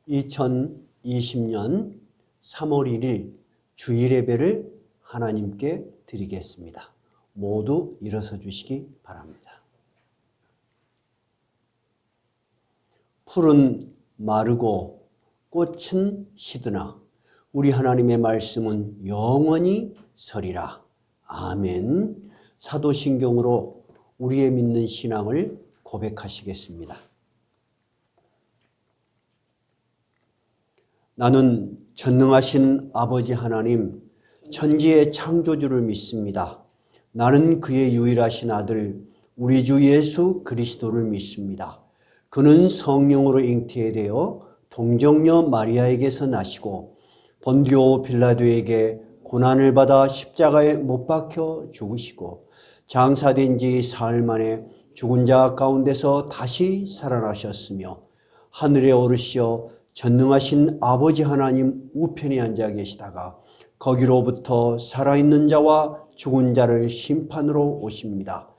2020년 3월 1일 주일 예배를 하나님께 드리겠습니다. 모두 일어서 주시기 바랍니다. 풀은 마르고 꽃은 시드나 우리 하나님의 말씀은 영원히 서리라. 아멘. 사도신경으로 우리의 믿는 신앙을 고백하시겠습니다. 나는 전능하신 아버지 하나님, 천지의 창조주를 믿습니다. 나는 그의 유일하신 아들, 우리 주 예수 그리스도를 믿습니다. 그는 성령으로 잉태되어 동정녀 마리아에게서 나시고 본디오 빌라도에게 고난을 받아 십자가에 못 박혀 죽으시고 장사된 지 사흘 만에 죽은 자 가운데서 다시 살아나셨으며 하늘에 오르시어 전능하신 아버지 하나님 우편에 앉아 계시다가 거기로부터 살아있는 자와 죽은 자를 심판으로 오십니다.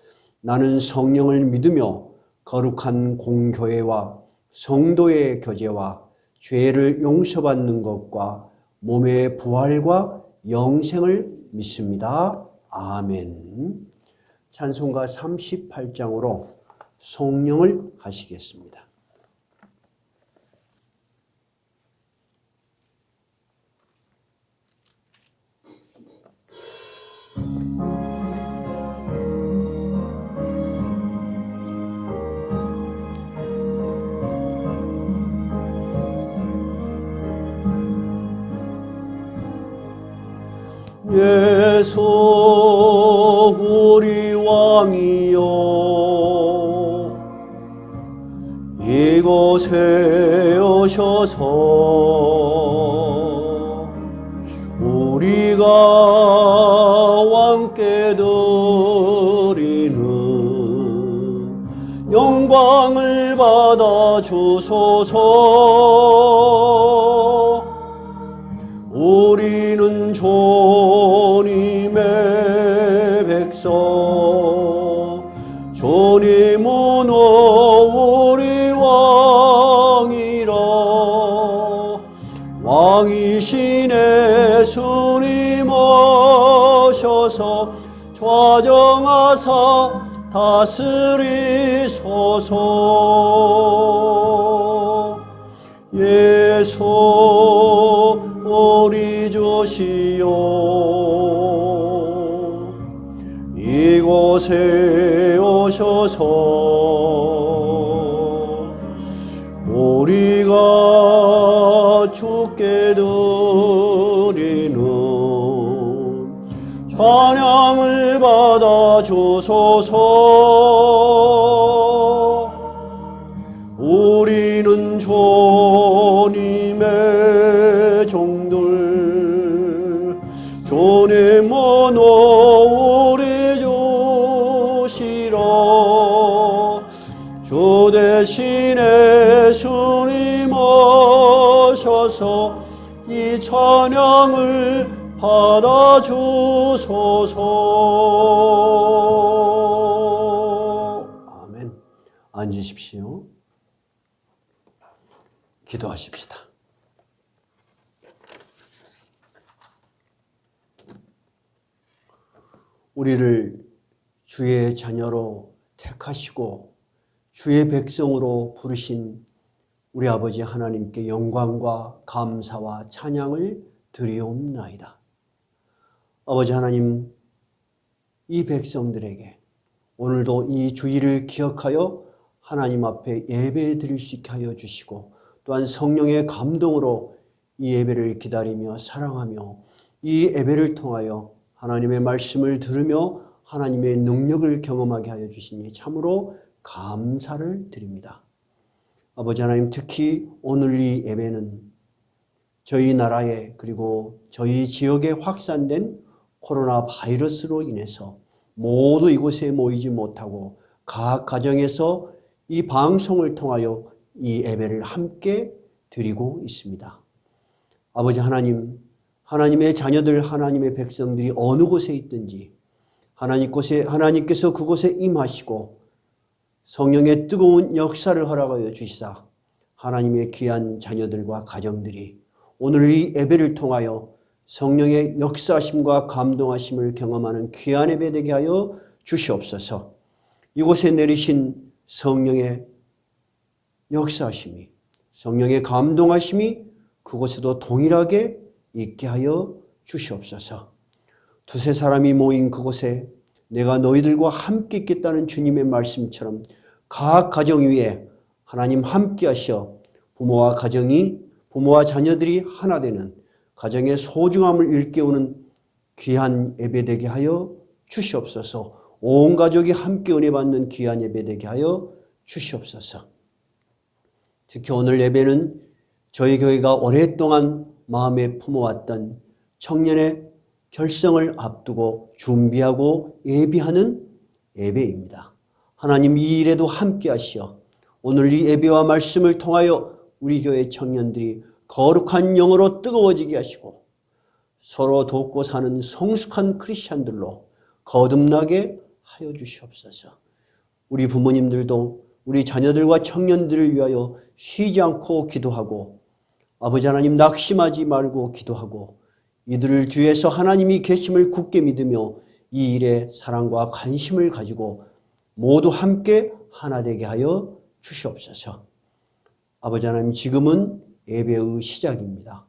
나는 성령을 믿으며 거룩한 공교회와 성도의 교제와 죄를 용서받는 것과 몸의 부활과 영생을 믿습니다. 아멘. 찬송가 38장으로 성령을 하시겠습니다. 예수 우리 왕이여 이곳에 오셔서 우리가 왕께 드리는 영광을 받아 주소서. 우리는 주님의 백성, 주님은 우리 왕이라. 왕이신 예수님 오셔서 좌정하사 다스리소서. 예수 우리 주시오 이곳에 오셔서 우리가 주께 드리는 찬양을 받아 주소서. 우리는 주님의 종들, 주님은 우리 주시라. 주 대신에 주님 오셔서 이 찬양을 받아 주소서. 아멘. 앉으십시오. 기도하십시다. 우리를 주의 자녀로 택하시고 주의 백성으로 부르신 우리 아버지 하나님께 영광과 감사와 찬양을 드리옵나이다. 아버지 하나님, 이 백성들에게 오늘도 이 주일을 기억하여 하나님 앞에 예배 드릴 수 있게 하여 주시고 또한 성령의 감동으로 이 예배를 기다리며 사랑하며 이 예배를 통하여 하나님의 말씀을 들으며 하나님의 능력을 경험하게 하여 주시니 참으로 감사를 드립니다. 아버지 하나님, 특히 오늘 이 예배는 저희 나라에 그리고 저희 지역에 확산된 코로나 바이러스로 인해서 모두 이곳에 모이지 못하고 각 가정에서 이 방송을 통하여 이 예배를 함께 드리고 있습니다. 아버지 하나님, 하나님의 자녀들, 하나님의 백성들이 어느 곳에 있든지 하나님께서 그곳에 임하시고 성령의 뜨거운 역사를 허락하여 주시사 하나님의 귀한 자녀들과 가정들이 오늘 이 예배를 통하여 성령의 역사하심과 감동하심을 경험하는 귀한 예배 되게 하여 주시옵소서. 이곳에 내리신 성령의 역사하심이, 성령의 감동하심이 그곳에도 동일하게 있게 하여 주시옵소서. 두세 사람이 모인 그곳에 내가 너희들과 함께 있겠다는 주님의 말씀처럼 각 가정 위에 하나님 함께 하셔 부모와 자녀들이 하나 되는 가정의 소중함을 일깨우는 귀한 예배되게 하여 주시옵소서. 온 가족이 함께 은혜 받는 귀한 예배되게 하여 주시옵소서. 특히 오늘 예배는 저희 교회가 오랫동안 마음에 품어왔던 청년의 결성을 앞두고 준비하고 예비하는 예배입니다. 하나님 이 일에도 함께 하시어 오늘 이 예배와 말씀을 통하여 우리 교회 청년들이 거룩한 영으로 뜨거워지게 하시고 서로 돕고 사는 성숙한 크리스찬들로 거듭나게 하여 주시옵소서. 우리 부모님들도 우리 자녀들과 청년들을 위하여 쉬지 않고 기도하고 아버지 하나님 낙심하지 말고 기도하고 이들을 뒤에서 하나님이 계심을 굳게 믿으며 이 일에 사랑과 관심을 가지고 모두 함께 하나 되게 하여 주시옵소서. 아버지 하나님 지금은 예배의 시작입니다.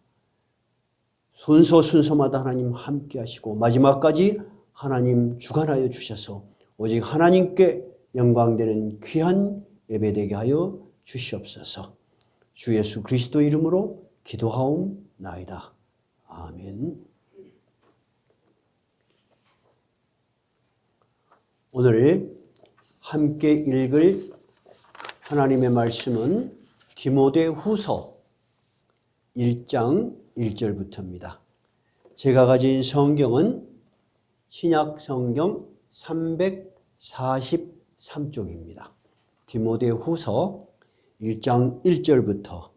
순서마다 하나님 함께 하시고 마지막까지 하나님 주관하여 주셔서 오직 하나님께 영광되는 귀한 예배되게 하여 주시옵소서. 주 예수 그리스도 이름으로 기도하옵나이다. 아멘. 오늘 함께 읽을 하나님의 말씀은 디모데후서 1장 1절부터입니다. 제가 가진 성경은 신약 성경 343쪽입니다. 디모데후서 1장 1절부터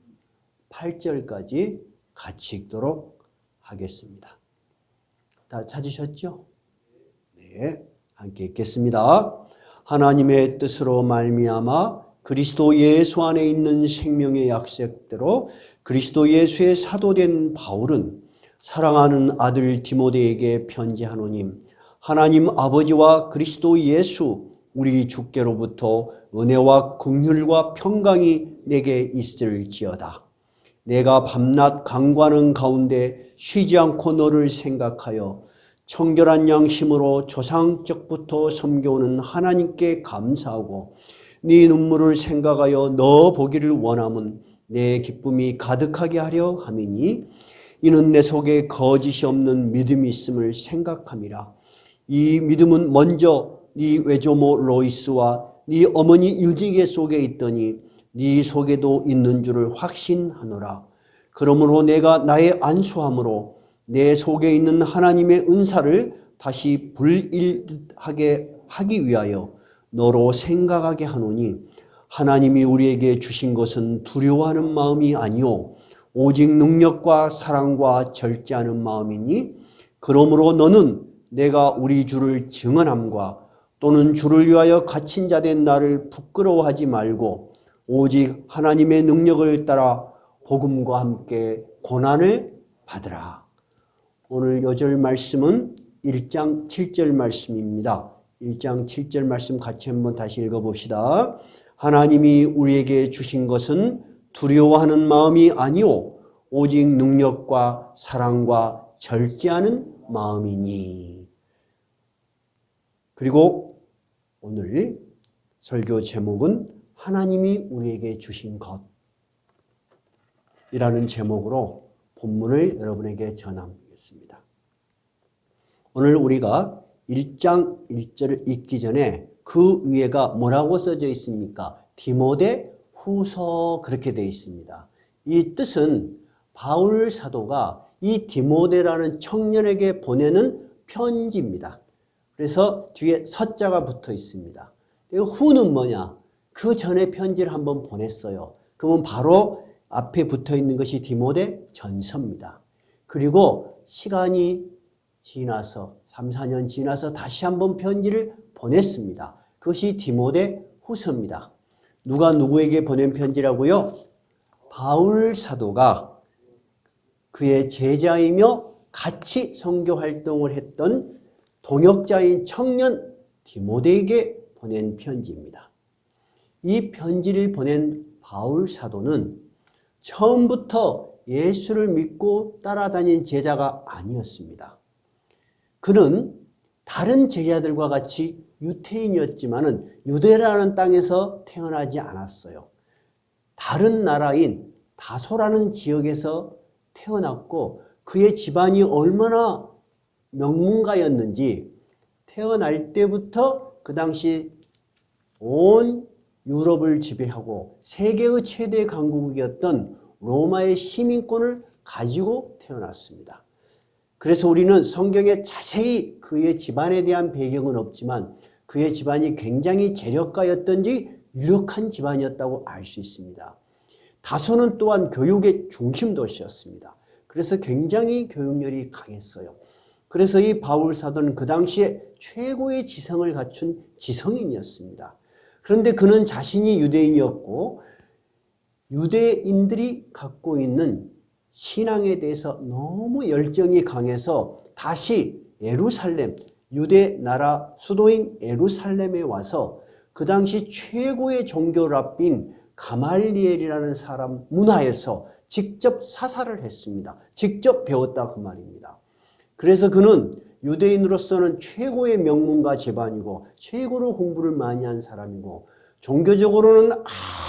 8절까지 같이 읽도록 하겠습니다. 다 찾으셨죠? 네, 함께 읽겠습니다. 하나님의 뜻으로 말미암아 그리스도 예수 안에 있는 생명의 약속대로 그리스도 예수의 사도된 바울은 사랑하는 아들 디모데에게 편지하노니 하나님 아버지와 그리스도 예수 우리 주께로부터 은혜와 긍휼과 평강이 내게 있을지어다. 내가 밤낮 강구하는 가운데 쉬지 않고 너를 생각하여 청결한 양심으로 조상적부터 섬겨오는 하나님께 감사하고 네 눈물을 생각하여 너 보기를 원함은 내 기쁨이 가득하게 하려 함이니 이는 내 속에 거짓이 없는 믿음이 있음을 생각함이라. 이 믿음은 먼저 네 외조모 로이스와 네 어머니 유디게 속에 있더니 네 속에도 있는 줄을 확신하노라. 그러므로 내가 나의 안수함으로 내 속에 있는 하나님의 은사를 다시 불일하게 하기 위하여 너로 생각하게 하노니 하나님이 우리에게 주신 것은 두려워하는 마음이 아니요 오직 능력과 사랑과 절제하는 마음이니 그러므로 너는 내가 우리 주를 증언함과 또는 주를 위하여 갇힌 자 된 나를 부끄러워하지 말고 오직 하나님의 능력을 따라 복음과 함께 고난을 받으라. 오늘 요절 말씀은 1장 7절 말씀입니다. 1장 7절 말씀 같이 한번 다시 읽어봅시다. 하나님이 우리에게 주신 것은 두려워하는 마음이 아니오 오직 능력과 사랑과 절제하는 마음이니. 그리고 오늘 설교 제목은 하나님이 우리에게 주신 것이라는 제목으로 본문을 여러분에게 전하겠습니다. 오늘 우리가 1장 1절을 읽기 전에 그 위에가 뭐라고 써져 있습니까? 디모데 후서 그렇게 되어 있습니다. 이 뜻은 바울 사도가 이 디모데라는 청년에게 보내는 편지입니다. 그래서 뒤에 서자가 붙어 있습니다. 후는 뭐냐? 그 전에 편지를 한번 보냈어요. 그러면 바로 앞에 붙어 있는 것이 디모데 전서입니다. 그리고 시간이 지나서 3, 4년 지나서 다시 한번 편지를 보냈습니다. 그것이 디모데 후서입니다. 누가 누구에게 보낸 편지라고요? 바울 사도가 그의 제자이며 같이 선교 활동을 했던 동역자인 청년 디모데에게 보낸 편지입니다. 이 편지를 보낸 바울 사도는 처음부터 예수를 믿고 따라다닌 제자가 아니었습니다. 그는 다른 제자들과 같이 유태인이었지만은 유대라는 땅에서 태어나지 않았어요. 다른 나라인 다소라는 지역에서 태어났고 그의 집안이 얼마나 명문가였는지 태어날 때부터 그 당시 온 유럽을 지배하고 세계의 최대 강국이었던 로마의 시민권을 가지고 태어났습니다. 그래서 우리는 성경에 자세히 그의 집안에 대한 배경은 없지만 그의 집안이 굉장히 재력가였던지 유력한 집안이었다고 알 수 있습니다. 다소는 또한 교육의 중심 도시였습니다. 그래서 굉장히 교육열이 강했어요. 그래서 이 바울 사도는 그 당시에 최고의 지성을 갖춘 지성인이었습니다. 그런데 그는 자신이 유대인이었고 유대인들이 갖고 있는 신앙에 대해서 너무 열정이 강해서 다시 예루살렘, 유대 나라 수도인 예루살렘에 와서 그 당시 최고의 종교 랍비인 가말리엘이라는 사람 문화에서 직접 사사를 했습니다. 직접 배웠다 그 말입니다. 그래서 그는 유대인으로서는 최고의 명문가 집안이고 최고로 공부를 많이 한 사람이고 종교적으로는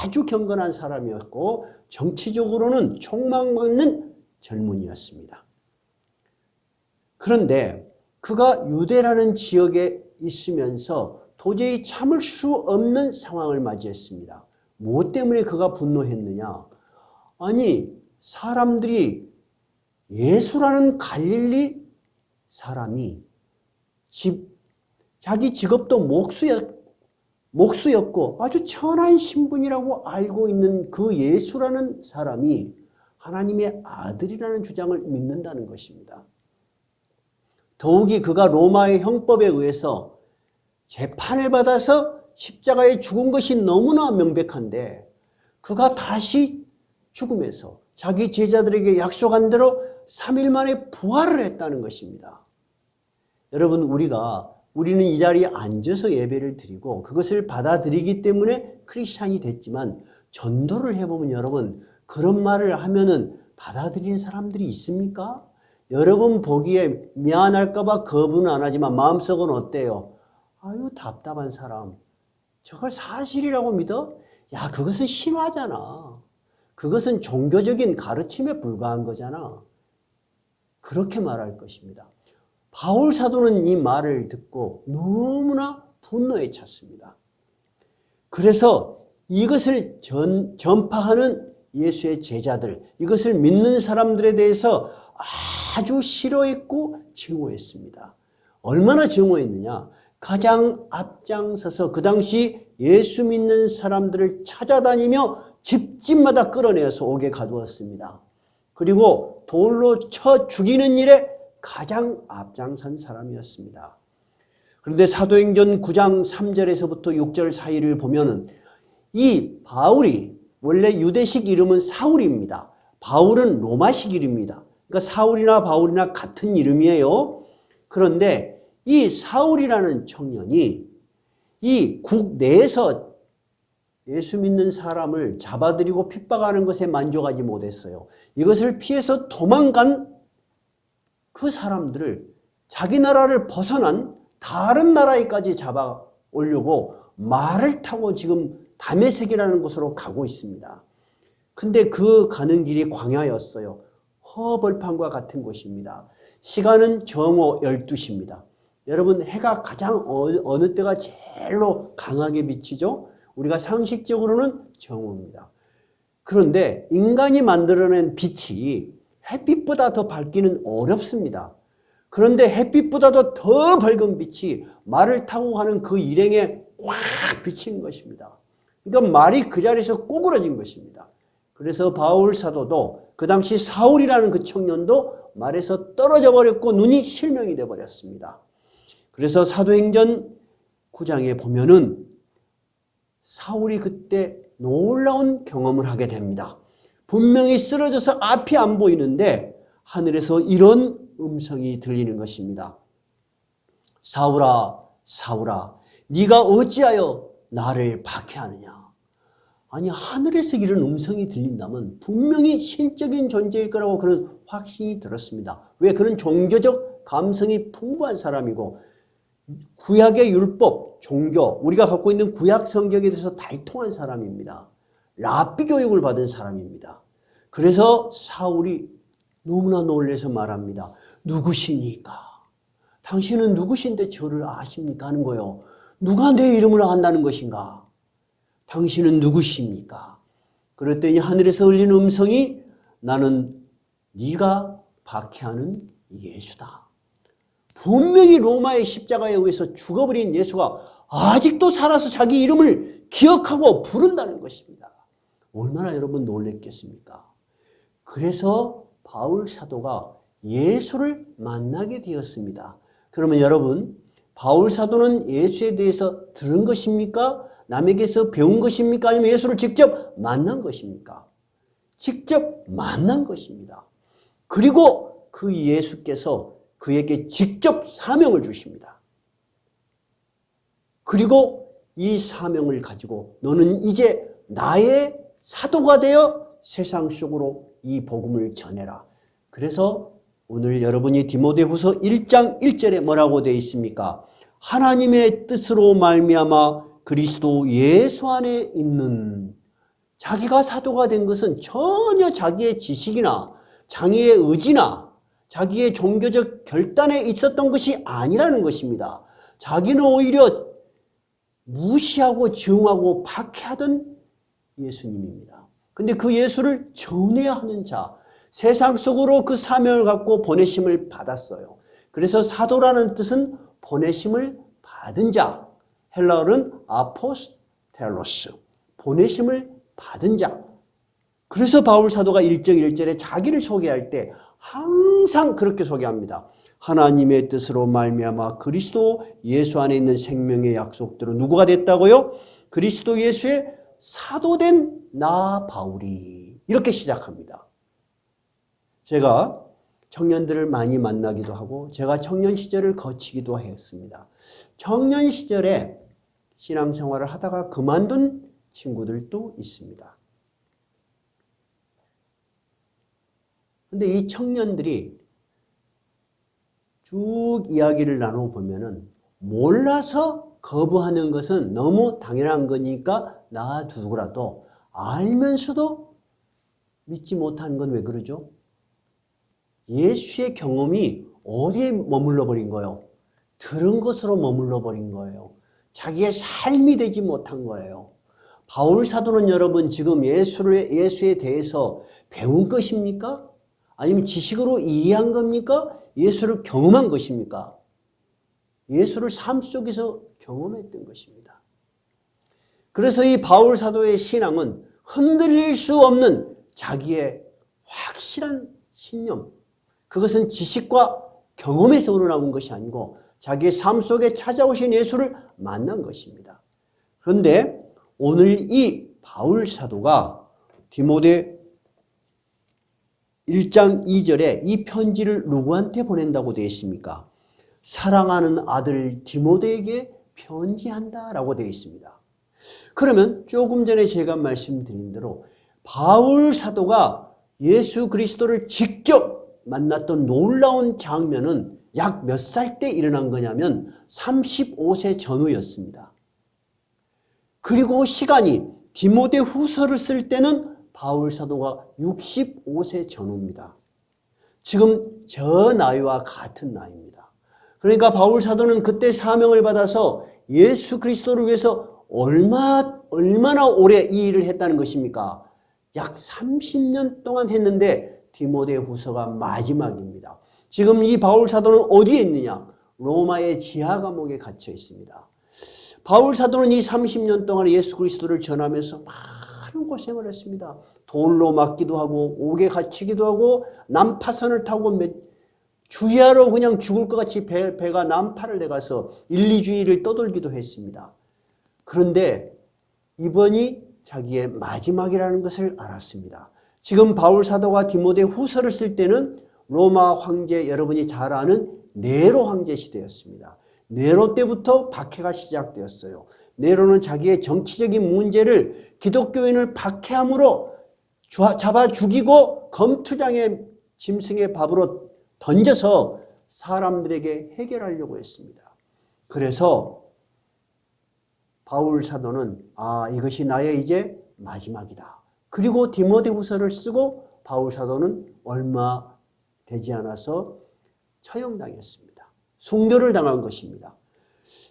아주 경건한 사람이었고 정치적으로는 촉망받는 젊은이였습니다. 그런데 그가 유대라는 지역에 있으면서 도저히 참을 수 없는 상황을 맞이했습니다. 무엇 때문에 그가 분노했느냐? 아니, 사람들이 예수라는 갈릴리 사람이 자기 직업도 목수였고 아주 천한 신분이라고 알고 있는 그 예수라는 사람이 하나님의 아들이라는 주장을 믿는다는 것입니다. 더욱이 그가 로마의 형법에 의해서 재판을 받아서 십자가에 죽은 것이 너무나 명백한데 그가 다시 죽음에서 자기 제자들에게 약속한 대로 3일 만에 부활을 했다는 것입니다. 여러분, 우리는 이 자리에 앉아서 예배를 드리고 그것을 받아들이기 때문에 크리스찬이 됐지만 전도를 해보면 여러분 그런 말을 하면은 받아들이는 사람들이 있습니까? 여러분 보기에 미안할까 봐 거부는 안 하지만 마음속은 어때요? 아유, 답답한 사람. 저걸 사실이라고 믿어? 야, 그것은 신화잖아. 그것은 종교적인 가르침에 불과한 거잖아. 그렇게 말할 것입니다. 바울 사도는 이 말을 듣고 너무나 분노에 찼습니다. 그래서 이것을 전파하는 예수의 제자들, 이것을 믿는 사람들에 대해서 아주 싫어했고 증오했습니다. 얼마나 증오했느냐? 가장 앞장서서 그 당시 예수 믿는 사람들을 찾아다니며 집집마다 끌어내어서 옥에 가두었습니다. 그리고 돌로 쳐 죽이는 일에 가장 앞장선 사람이었습니다. 그런데 사도행전 9장 3절에서부터 6절 사이를 보면은 이 바울이 원래 유대식 이름은 사울입니다. 바울은 로마식 이름입니다. 그러니까 사울이나 바울이나 같은 이름이에요. 그런데 이 사울이라는 청년이 이 국내에서 예수 믿는 사람을 잡아들이고 핍박하는 것에 만족하지 못했어요. 이것을 피해서 도망간 그 사람들을 자기 나라를 벗어난 다른 나라에까지 잡아오려고 말을 타고 지금 다메섹이라는 곳으로 가고 있습니다. 근데 그 가는 길이 광야였어요. 허벌판과 같은 곳입니다. 시간은 정오 12시입니다. 여러분, 해가 가장 어느 때가 제일로 강하게 비치죠? 우리가 상식적으로는 정오입니다. 그런데 인간이 만들어낸 빛이 햇빛보다 더 밝기는 어렵습니다. 그런데 햇빛보다도 더 밝은 빛이 말을 타고 가는 그 일행에 확 비치는 것입니다. 그러니까 말이 그 자리에서 꼬꾸라진 것입니다. 그래서 바울 사도도 그 당시 사울이라는 그 청년도 말에서 떨어져 버렸고 눈이 실명이 되어 버렸습니다. 그래서 사도행전 9장에 보면은 사울이 그때 놀라운 경험을 하게 됩니다. 분명히 쓰러져서 앞이 안 보이는데 하늘에서 이런 음성이 들리는 것입니다. 사울아, 사울아, 네가 어찌하여 나를 박해하느냐. 아니, 하늘에서 이런 음성이 들린다면 분명히 신적인 존재일 거라고 그런 확신이 들었습니다. 왜? 그런 종교적 감성이 풍부한 사람이고 구약의 율법, 종교, 우리가 갖고 있는 구약 성경에 대해서 달통한 사람입니다. 랍비 교육을 받은 사람입니다. 그래서 사울이 너무나 놀라서 말합니다. 누구시니까? 당신은 누구신데 저를 아십니까? 하는 거예요. 누가 내 이름을 안다는 것인가? 당신은 누구십니까? 그랬더니 하늘에서 울리는 음성이 나는 네가 박해하는 예수다. 분명히 로마의 십자가에 의해서 죽어버린 예수가 아직도 살아서 자기 이름을 기억하고 부른다는 것입니다. 얼마나 여러분 놀랬겠습니까? 그래서 바울 사도가 예수를 만나게 되었습니다. 그러면 여러분, 바울 사도는 예수에 대해서 들은 것입니까? 남에게서 배운 것입니까? 아니면 예수를 직접 만난 것입니까? 직접 만난 것입니다. 그리고 그 예수께서 그에게 직접 사명을 주십니다. 그리고 이 사명을 가지고 너는 이제 나의 사도가 되어 세상 속으로 이 복음을 전해라. 그래서 오늘 여러분이 디모데후서 1장 1절에 뭐라고 되어 있습니까? 하나님의 뜻으로 말미암아 그리스도 예수 안에 있는, 자기가 사도가 된 것은 전혀 자기의 지식이나 자기의 의지나 자기의 종교적 결단에 있었던 것이 아니라는 것입니다. 자기는 오히려 무시하고 증오하고 박해하던 예수님입니다. 근데 그 예수를 전해야 하는 자, 세상 속으로 그 사명을 갖고 보내심을 받았어요. 그래서 사도라는 뜻은 보내심을 받은 자, 헬라어는 아포스텔로스, 보내심을 받은 자. 그래서 바울 사도가 1장 1절에 자기를 소개할 때 항상 그렇게 소개합니다. 하나님의 뜻으로 말미암아 그리스도 예수 안에 있는 생명의 약속대로 누구가 됐다고요? 그리스도 예수의 사도된 나 바울이. 이렇게 시작합니다. 제가 청년들을 많이 만나기도 하고 제가 청년 시절을 거치기도 했습니다. 청년 시절에 신앙생활을 하다가 그만둔 친구들도 있습니다. 근데 이 청년들이 쭉 이야기를 나눠보면은 몰라서 거부하는 것은 너무 당연한 거니까 놔두고라도 알면서도 믿지 못한 건 왜 그러죠? 예수의 경험이 어디에 머물러 버린 거예요? 들은 것으로 머물러 버린 거예요. 자기의 삶이 되지 못한 거예요. 바울 사도는 여러분 지금 예수에 대해서 배운 것입니까? 아니면 지식으로 이해한 겁니까? 예수를 경험한 것입니까? 예수를 삶 속에서 경험했던 것입니다. 그래서 이 바울 사도의 신앙은 흔들릴 수 없는 자기의 확실한 신념, 그것은 지식과 경험에서 우러나온 것이 아니고 자기의 삶 속에 찾아오신 예수를 만난 것입니다. 그런데 오늘 이 바울 사도가 디모데 1장 2절에 이 편지를 누구한테 보낸다고 되어 있습니까? 사랑하는 아들 디모데에게 편지한다라고 되어 있습니다. 그러면 조금 전에 제가 말씀드린 대로 바울 사도가 예수 그리스도를 직접 만났던 놀라운 장면은 약 몇 살 때 일어난 거냐면 35세 전후였습니다. 그리고 시간이 디모데 후서를 쓸 때는 바울 사도가 65세 전후입니다. 지금 저 나이와 같은 나이입니다. 그러니까 바울 사도는 그때 사명을 받아서 예수 그리스도를 위해서 얼마나 오래 이 일을 했다는 것입니까? 약 30년 동안 했는데 디모데 후서가 마지막입니다. 지금 이 바울 사도는 어디에 있느냐? 로마의 지하 감옥에 갇혀 있습니다. 바울 사도는 이 30년 동안 예수 그리스도를 전하면서 많은 고생을 했습니다. 돌로 맞기도 하고 옥에 갇히기도 하고 난파선을 타고 주야로 그냥 죽을 것 같이 배가 난파를 내가서 1, 2주일을 떠돌기도 했습니다. 그런데 이번이 자기의 마지막이라는 것을 알았습니다. 지금 바울 사도가 디모데 후서를 쓸 때는 로마 황제, 여러분이 잘 아는 네로 황제 시대였습니다. 네로 때부터 박해가 시작되었어요. 네로는 자기의 정치적인 문제를 기독교인을 박해함으로 잡아 죽이고 검투장에 짐승의 밥으로 던져서 사람들에게 해결하려고 했습니다. 그래서 바울 사도는 이것이 나의 이제 마지막이다. 그리고 디모데후서를 쓰고 바울 사도는 얼마 되지 않아서 처형당했습니다. 순교를 당한 것입니다.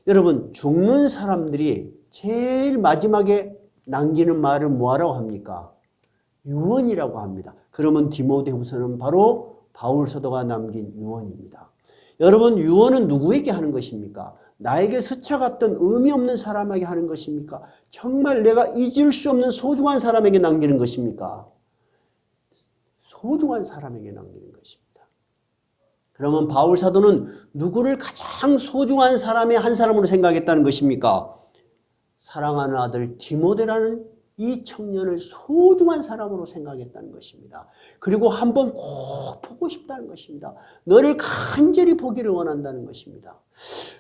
여러분, 죽는 사람들이 제일 마지막에 남기는 말을 뭐라고 합니까? 유언이라고 합니다. 그러면 디모데후서는 바로 바울 사도가 남긴 유언입니다. 여러분, 유언은 누구에게 하는 것입니까? 나에게 스쳐갔던 의미 없는 사람에게 하는 것입니까? 정말 내가 잊을 수 없는 소중한 사람에게 남기는 것입니까? 소중한 사람에게 남기는 것입니다. 그러면 바울 사도는 누구를 가장 소중한 사람의 한 사람으로 생각했다는 것입니까? 사랑하는 아들 디모데라는 이 청년을 소중한 사람으로 생각했다는 것입니다. 그리고 한번 꼭 보고 싶다는 것입니다. 너를 간절히 보기를 원한다는 것입니다.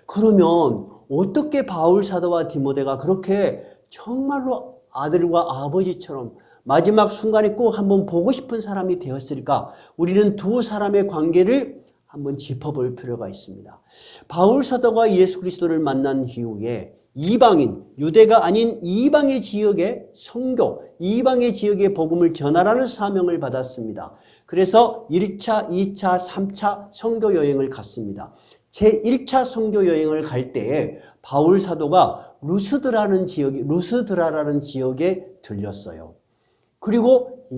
그러면 어떻게 바울 사도와 디모데가 그렇게 정말로 아들과 아버지처럼 마지막 순간에 꼭 한번 보고 싶은 사람이 되었을까? 우리는 두 사람의 관계를 한번 짚어볼 필요가 있습니다. 바울 사도가 예수 그리스도를 만난 이후에 이방인, 유대가 아닌 이방의 지역에 선교, 이방의 지역에 복음을 전하라는 사명을 받았습니다. 그래서 1차, 2차, 3차 선교 여행을 갔습니다. 제1차 선교 여행을 갈 때에 바울 사도가 루스드라라는 지역에 들렸어요. 그리고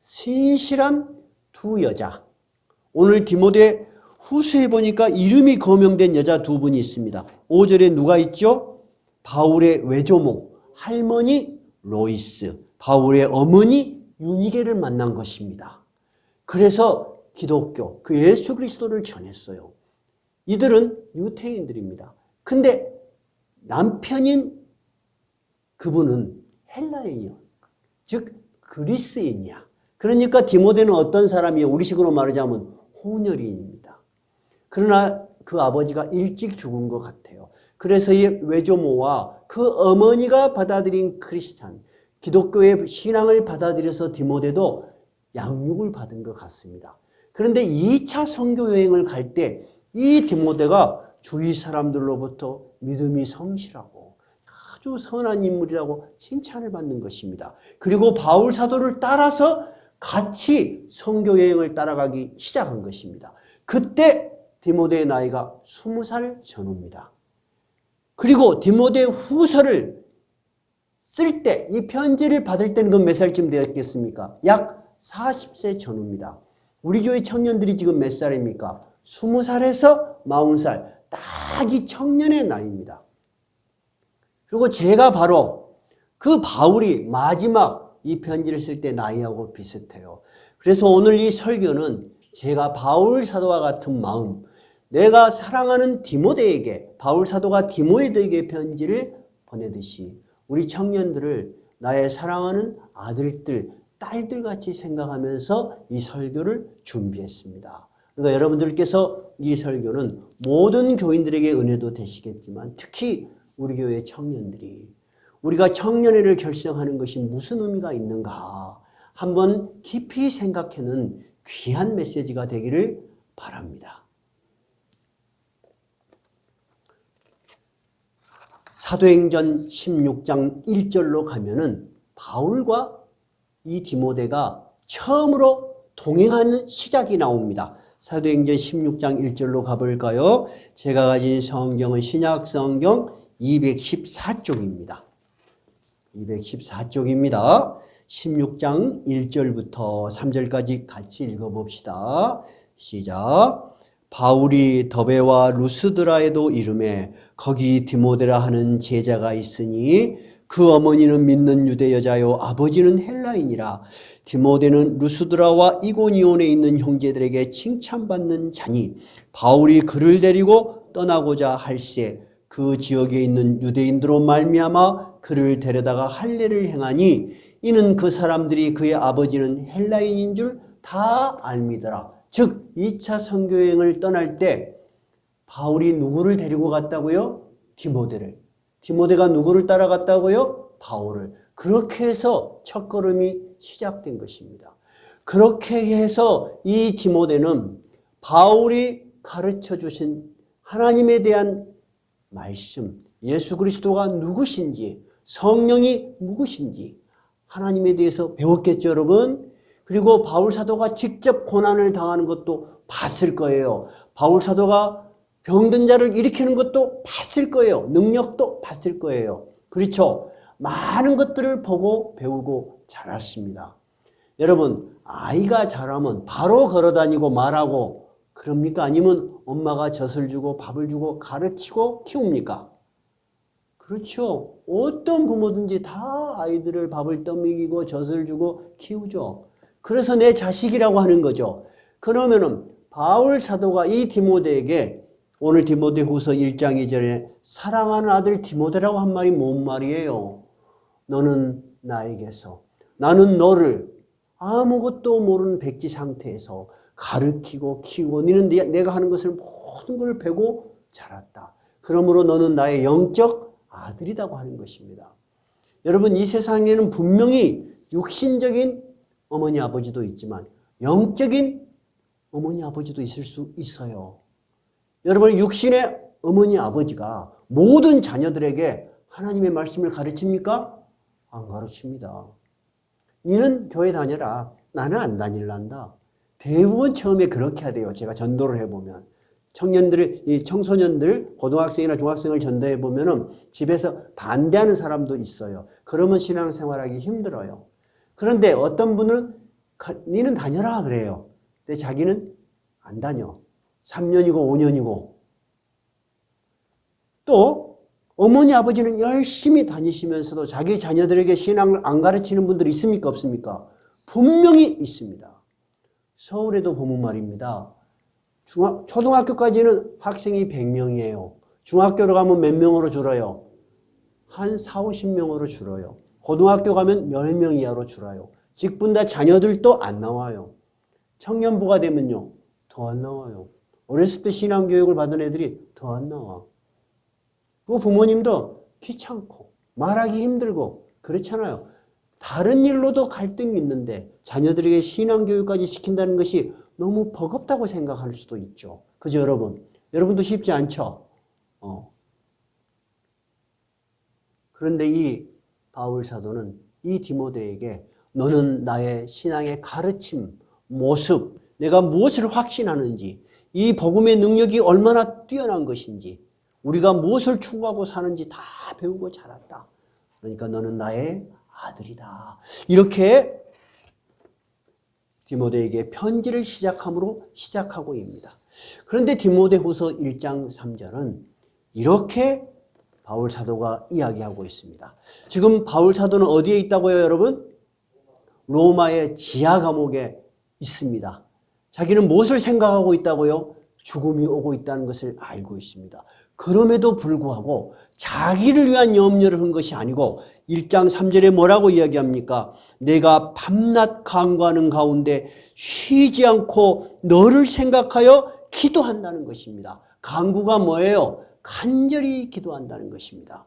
신실한 두 여자, 오늘 디모데 후서에 보니까 이름이 거명된 여자 두 분이 있습니다. 5절에 누가 있죠? 바울의 외조모, 할머니 로이스, 바울의 어머니 유니게를 만난 것입니다. 그래서 기독교, 그 예수 그리스도를 전했어요. 이들은 유태인들입니다. 근데 남편인 그분은 헬라인이요. 즉 그리스인이야. 그러니까 디모데는 어떤 사람이에요? 우리식으로 말하자면 혼혈인입니다. 그러나 그 아버지가 일찍 죽은 것 같아요. 그래서 이 외조모와 그 어머니가 받아들인 크리스찬, 기독교의 신앙을 받아들여서 디모데도 양육을 받은 것 같습니다. 그런데 2차 선교 여행을 갈 때 이 디모데가 주위 사람들로부터 믿음이 성실하고 아주 선한 인물이라고 칭찬을 받는 것입니다. 그리고 바울 사도를 따라서 같이 선교 여행을 따라가기 시작한 것입니다. 그때 디모데의 나이가 20살 전후입니다. 그리고 디모데 후서를 쓸 때, 이 편지를 받을 때는 그 몇 살쯤 되었겠습니까? 약 40세 전후입니다. 우리 교회 청년들이 지금 몇 살입니까? 20살에서 40살, 딱 이 청년의 나이입니다. 그리고 제가 바로 그 바울이 마지막 이 편지를 쓸 때 나이하고 비슷해요. 그래서 오늘 이 설교는 제가 바울 사도와 같은 마음, 내가 사랑하는 디모데에게, 바울 사도가 디모데에게 편지를 보내듯이 우리 청년들을 나의 사랑하는 아들들, 딸들같이 생각하면서 이 설교를 준비했습니다. 그러니까 여러분들께서 이 설교는 모든 교인들에게 은혜도 되시겠지만 특히 우리 교회 청년들이 우리가 청년회를 결성하는 것이 무슨 의미가 있는가 한번 깊이 생각하는 귀한 메시지가 되기를 바랍니다. 사도행전 16장 1절로 가면은 바울과 이 디모데가 처음으로 동행하는 시작이 나옵니다. 사도행전 16장 1절로 가볼까요? 제가 가진 성경은 신약성경 214쪽입니다. 214쪽입니다. 16장 1절부터 3절까지 같이 읽어봅시다. 시작. 바울이 더베와 루스드라에도 이르매 거기 디모데라 하는 제자가 있으니 그 어머니는 믿는 유대 여자요 아버지는 헬라인이라. 디모데는 루스드라와 이고니온에 있는 형제들에게 칭찬받는 자니 바울이 그를 데리고 떠나고자 할세 그 지역에 있는 유대인들로 말미암아 그를 데려다가 할례를 행하니 이는 그 사람들이 그의 아버지는 헬라인인 줄 다 알미더라. 즉 2차 선교여행을 떠날 때 바울이 누구를 데리고 갔다고요? 디모데를. 디모데가 누구를 따라갔다고요? 바울을. 그렇게 해서 첫걸음이 시작된 것입니다. 그렇게 해서 이 디모데는 바울이 가르쳐 주신 하나님에 대한 말씀, 예수 그리스도가 누구신지, 성령이 누구신지 하나님에 대해서 배웠겠죠, 여러분? 그리고 바울 사도가 직접 고난을 당하는 것도 봤을 거예요. 바울 사도가 병든 자를 일으키는 것도 봤을 거예요. 능력도 봤을 거예요. 그렇죠? 많은 것들을 보고 배우고 자랐습니다. 여러분, 아이가 자라면 바로 걸어다니고 말하고 그럽니까? 아니면 엄마가 젖을 주고 밥을 주고 가르치고 키웁니까? 그렇죠. 어떤 부모든지 다 아이들을 밥을 떠먹이고 젖을 주고 키우죠. 그래서 내 자식이라고 하는 거죠. 그러면은 바울 사도가 이 디모데에게 오늘 디모데후서 1장 2절에 사랑하는 아들 디모데라고 한 말이 뭔 말이에요? 너는 나에게서 나는 너를 아무것도 모르는 백지 상태에서 가르치고 키우고 너는 내가 하는 것을 모든 걸 배고 자랐다. 그러므로 너는 나의 영적 아들이라고 하는 것입니다. 여러분 이 세상에는 분명히 육신적인 어머니 아버지도 있지만 영적인 어머니 아버지도 있을 수 있어요. 여러분 육신의 어머니 아버지가 모든 자녀들에게 하나님의 말씀을 가르칩니까? 안 가르칩니다. 너는 교회 다녀라. 나는 안 다닐란다. 대부분 처음에 그렇게 하대요. 제가 전도를 해보면. 이 청소년들, 고등학생이나 중학생을 전도해 보면은 집에서 반대하는 사람도 있어요. 그러면 신앙생활하기 힘들어요. 그런데 어떤 분은 너는 다녀라 그래요. 근데 자기는 안 다녀. 3년이고 5년이고. 또 어머니 아버지는 열심히 다니시면서도 자기 자녀들에게 신앙을 안 가르치는 분들이 있습니까? 없습니까? 분명히 있습니다. 서울에도 보면 말입니다. 초등학교까지는 학생이 100명이에요. 중학교로 가면 몇 명으로 줄어요? 한 4, 50명으로 줄어요. 고등학교 가면 10명 이하로 줄어요. 직분다 자녀들도 안 나와요. 청년부가 되면요. 더 안 나와요. 어렸을 때 신앙교육을 받은 애들이 더 안 나와. 그 부모님도 귀찮고 말하기 힘들고 그렇잖아요. 다른 일로도 갈등이 있는데 자녀들에게 신앙교육까지 시킨다는 것이 너무 버겁다고 생각할 수도 있죠. 그죠 여러분? 여러분도 쉽지 않죠? 그런데 이 바울 사도는 이 디모데에게 너는 나의 신앙의 가르침, 모습, 내가 무엇을 확신하는지, 이 복음의 능력이 얼마나 뛰어난 것인지, 우리가 무엇을 추구하고 사는지 다 배우고 자랐다. 그러니까 너는 나의 아들이다. 이렇게 디모데에게 편지를 시작하고 있습니다. 그런데 디모데후서 1장 3절은 이렇게 바울 사도가 이야기하고 있습니다. 지금 바울 사도는 어디에 있다고요, 여러분? 로마의 지하 감옥에 있습니다. 자기는 무엇을 생각하고 있다고요? 죽음이 오고 있다는 것을 알고 있습니다. 그럼에도 불구하고 자기를 위한 염려를 한 것이 아니고 1장 3절에 뭐라고 이야기합니까? 내가 밤낮 간구하는 가운데 쉬지 않고 너를 생각하여 기도한다는 것입니다. 간구가 뭐예요? 간절히 기도한다는 것입니다.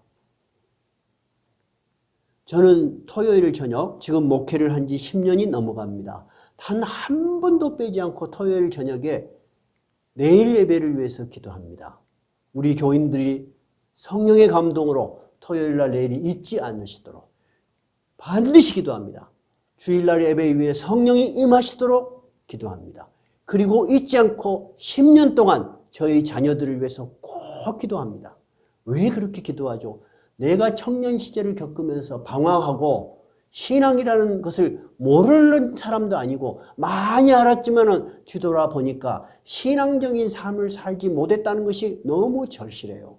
저는 토요일 저녁, 지금 목회를 한 지 10년이 넘어갑니다. 단 한 번도 빼지 않고 토요일 저녁에 내일 예배를 위해서 기도합니다. 우리 교인들이 성령의 감동으로 토요일 날 내일이 잊지 않으시도록 반드시 기도합니다. 주일날 예배 위에 성령이 임하시도록 기도합니다. 그리고 잊지 않고 10년 동안 저희 자녀들을 위해서 꼭 기도합니다. 왜 그렇게 기도하죠? 내가 청년 시절을 겪으면서 방황하고 신앙이라는 것을 모르는 사람도 아니고 많이 알았지만 뒤돌아보니까 신앙적인 삶을 살지 못했다는 것이 너무 절실해요.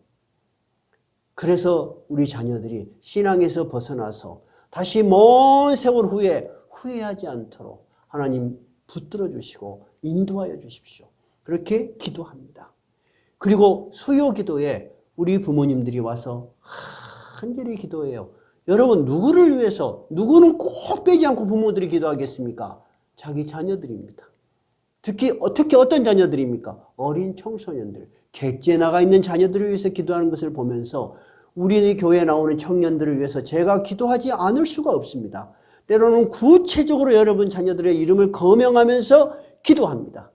그래서 우리 자녀들이 신앙에서 벗어나서 다시 먼 세월 후에 후회하지 않도록 하나님 붙들어 주시고 인도하여 주십시오. 그렇게 기도합니다. 그리고 수요 기도에 우리 부모님들이 와서 간절히 기도해요. 여러분 누구를 위해서, 누구는 꼭 빼지 않고 부모들이 기도하겠습니까? 자기 자녀들입니다. 특히 어떤 자녀들입니까? 어린 청소년들, 객지에 나가 있는 자녀들을 위해서 기도하는 것을 보면서 우리 교회에 나오는 청년들을 위해서 제가 기도하지 않을 수가 없습니다. 때로는 구체적으로 여러분 자녀들의 이름을 거명하면서 기도합니다.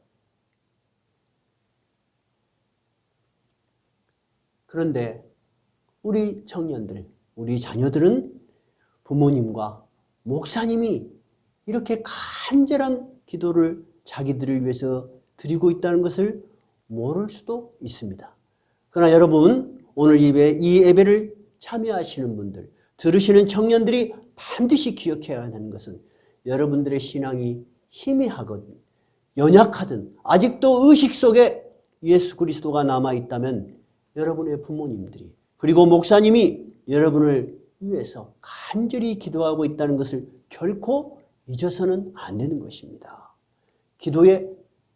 그런데 우리 청년들, 우리 자녀들은 부모님과 목사님이 이렇게 간절한 기도를 자기들을 위해서 드리고 있다는 것을 모를 수도 있습니다. 그러나 여러분, 오늘 이 예배를 참여하시는 분들, 들으시는 청년들이 반드시 기억해야 하는 것은 여러분들의 신앙이 희미하거든, 연약하든, 아직도 의식 속에 예수 그리스도가 남아있다면 여러분의 부모님들이, 그리고 목사님이 여러분을 위해서 간절히 기도하고 있다는 것을 결코 잊어서는 안 되는 것입니다. 기도의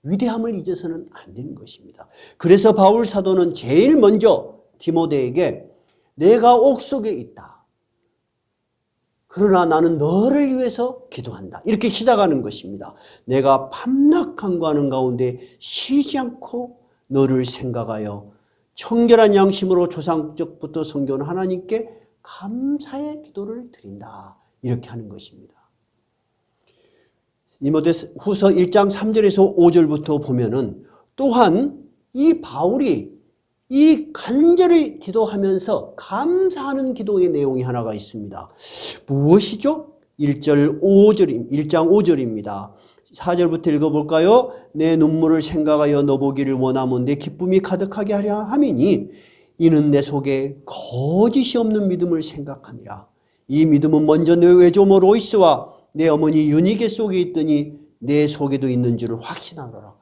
위대함을 잊어서는 안 되는 것입니다. 그래서 바울 사도는 제일 먼저 디모데에게 내가 옥속에 있다. 그러나 나는 너를 위해서 기도한다. 이렇게 시작하는 것입니다. 내가 밤낮 간구하는 가운데 쉬지 않고 너를 생각하여 청결한 양심으로 조상적부터 섬겨온 하나님께 감사의 기도를 드린다. 이렇게 하는 것입니다. 디모데후서 1장 3절에서 5절부터 보면은 또한 이 바울이 이 간절히 기도하면서 감사하는 기도의 내용이 하나가 있습니다. 무엇이죠? 1장 5절입니다. 4절부터 읽어볼까요? 내 눈물을 생각하여 너 보기를 원하면 내 기쁨이 가득하게 하려 함이니 이는 내 속에 거짓이 없는 믿음을 생각함이라. 이 믿음은 먼저 내 외조모 로이스와 내 어머니 유니게 속에 있더니 내 속에도 있는 줄을 확신하노라.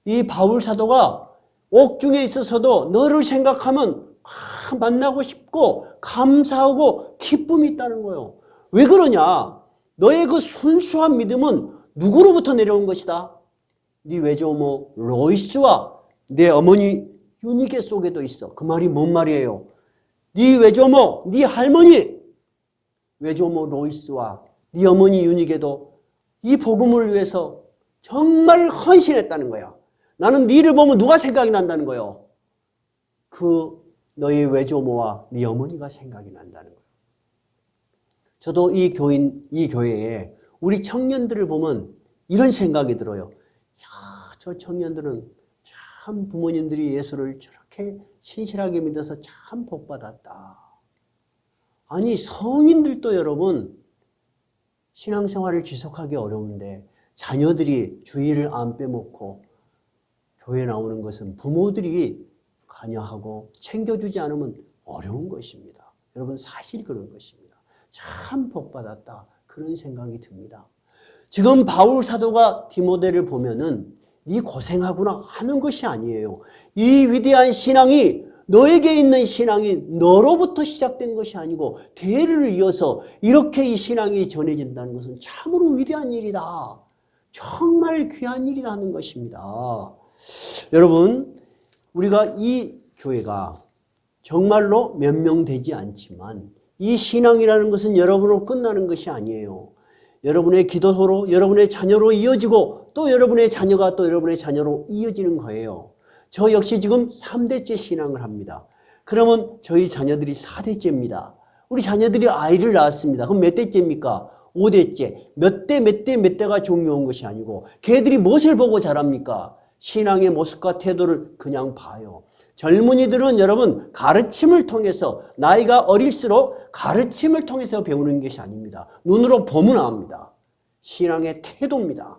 이 바울 사도가 옥중에 있어서도 너를 생각하면 만나고 싶고 감사하고 기쁨이 있다는 거예요. 왜 그러냐? 너의 그 순수한 믿음은 누구로부터 내려온 것이다? 네 외조모 로이스와 내 어머니 유니게 속에도 있어. 그 말이 뭔 말이에요? 네 외조모, 네 할머니 외조모 로이스와 네 어머니 유니게도 이 복음을 위해서 정말 헌신했다는 거야. 나는 네를 보면 누가 생각이 난다는 거예요? 그 너희 외조모와 네 어머니가 생각이 난다는 거예요. 저도 이 교회에 우리 청년들을 보면 이런 생각이 들어요. 야, 저 청년들은 참 부모님들이 예수를 저렇게 신실하게 믿어서 참 복받았다. 아니 성인들도 여러분 신앙생활을 지속하기 어려운데 자녀들이 주의를 안 빼먹고 교회 나오는 것은 부모들이 관여하고 챙겨주지 않으면 어려운 것입니다. 여러분 사실 그런 것입니다. 참 복받았다. 그런 생각이 듭니다. 지금 바울 사도가 디모데를 보면은 네 고생하구나 하는 것이 아니에요. 이 위대한 신앙이 너에게 있는 신앙이 너로부터 시작된 것이 아니고 대를 이어서 이렇게 이 신앙이 전해진다는 것은 참으로 위대한 일이다. 정말 귀한 일이라는 것입니다. 여러분, 우리가 이 교회가 정말로 몇 명 되지 않지만 이 신앙이라는 것은 여러분으로 끝나는 것이 아니에요. 여러분의 기도로, 여러분의 자녀로 이어지고 또 여러분의 자녀가 또 여러분의 자녀로 이어지는 거예요. 저 역시 지금 3대째 신앙을 합니다. 그러면 저희 자녀들이 4대째입니다. 우리 자녀들이 아이를 낳았습니다. 그럼 몇 대째입니까? 5대째. 몇 대가 중요한 것이 아니고 걔들이 무엇을 보고 자랍니까? 신앙의 모습과 태도를 그냥 봐요. 젊은이들은 여러분 가르침을 통해서 나이가 어릴수록 가르침을 통해서 배우는 것이 아닙니다. 눈으로 보면 압니다. 신앙의 태도입니다.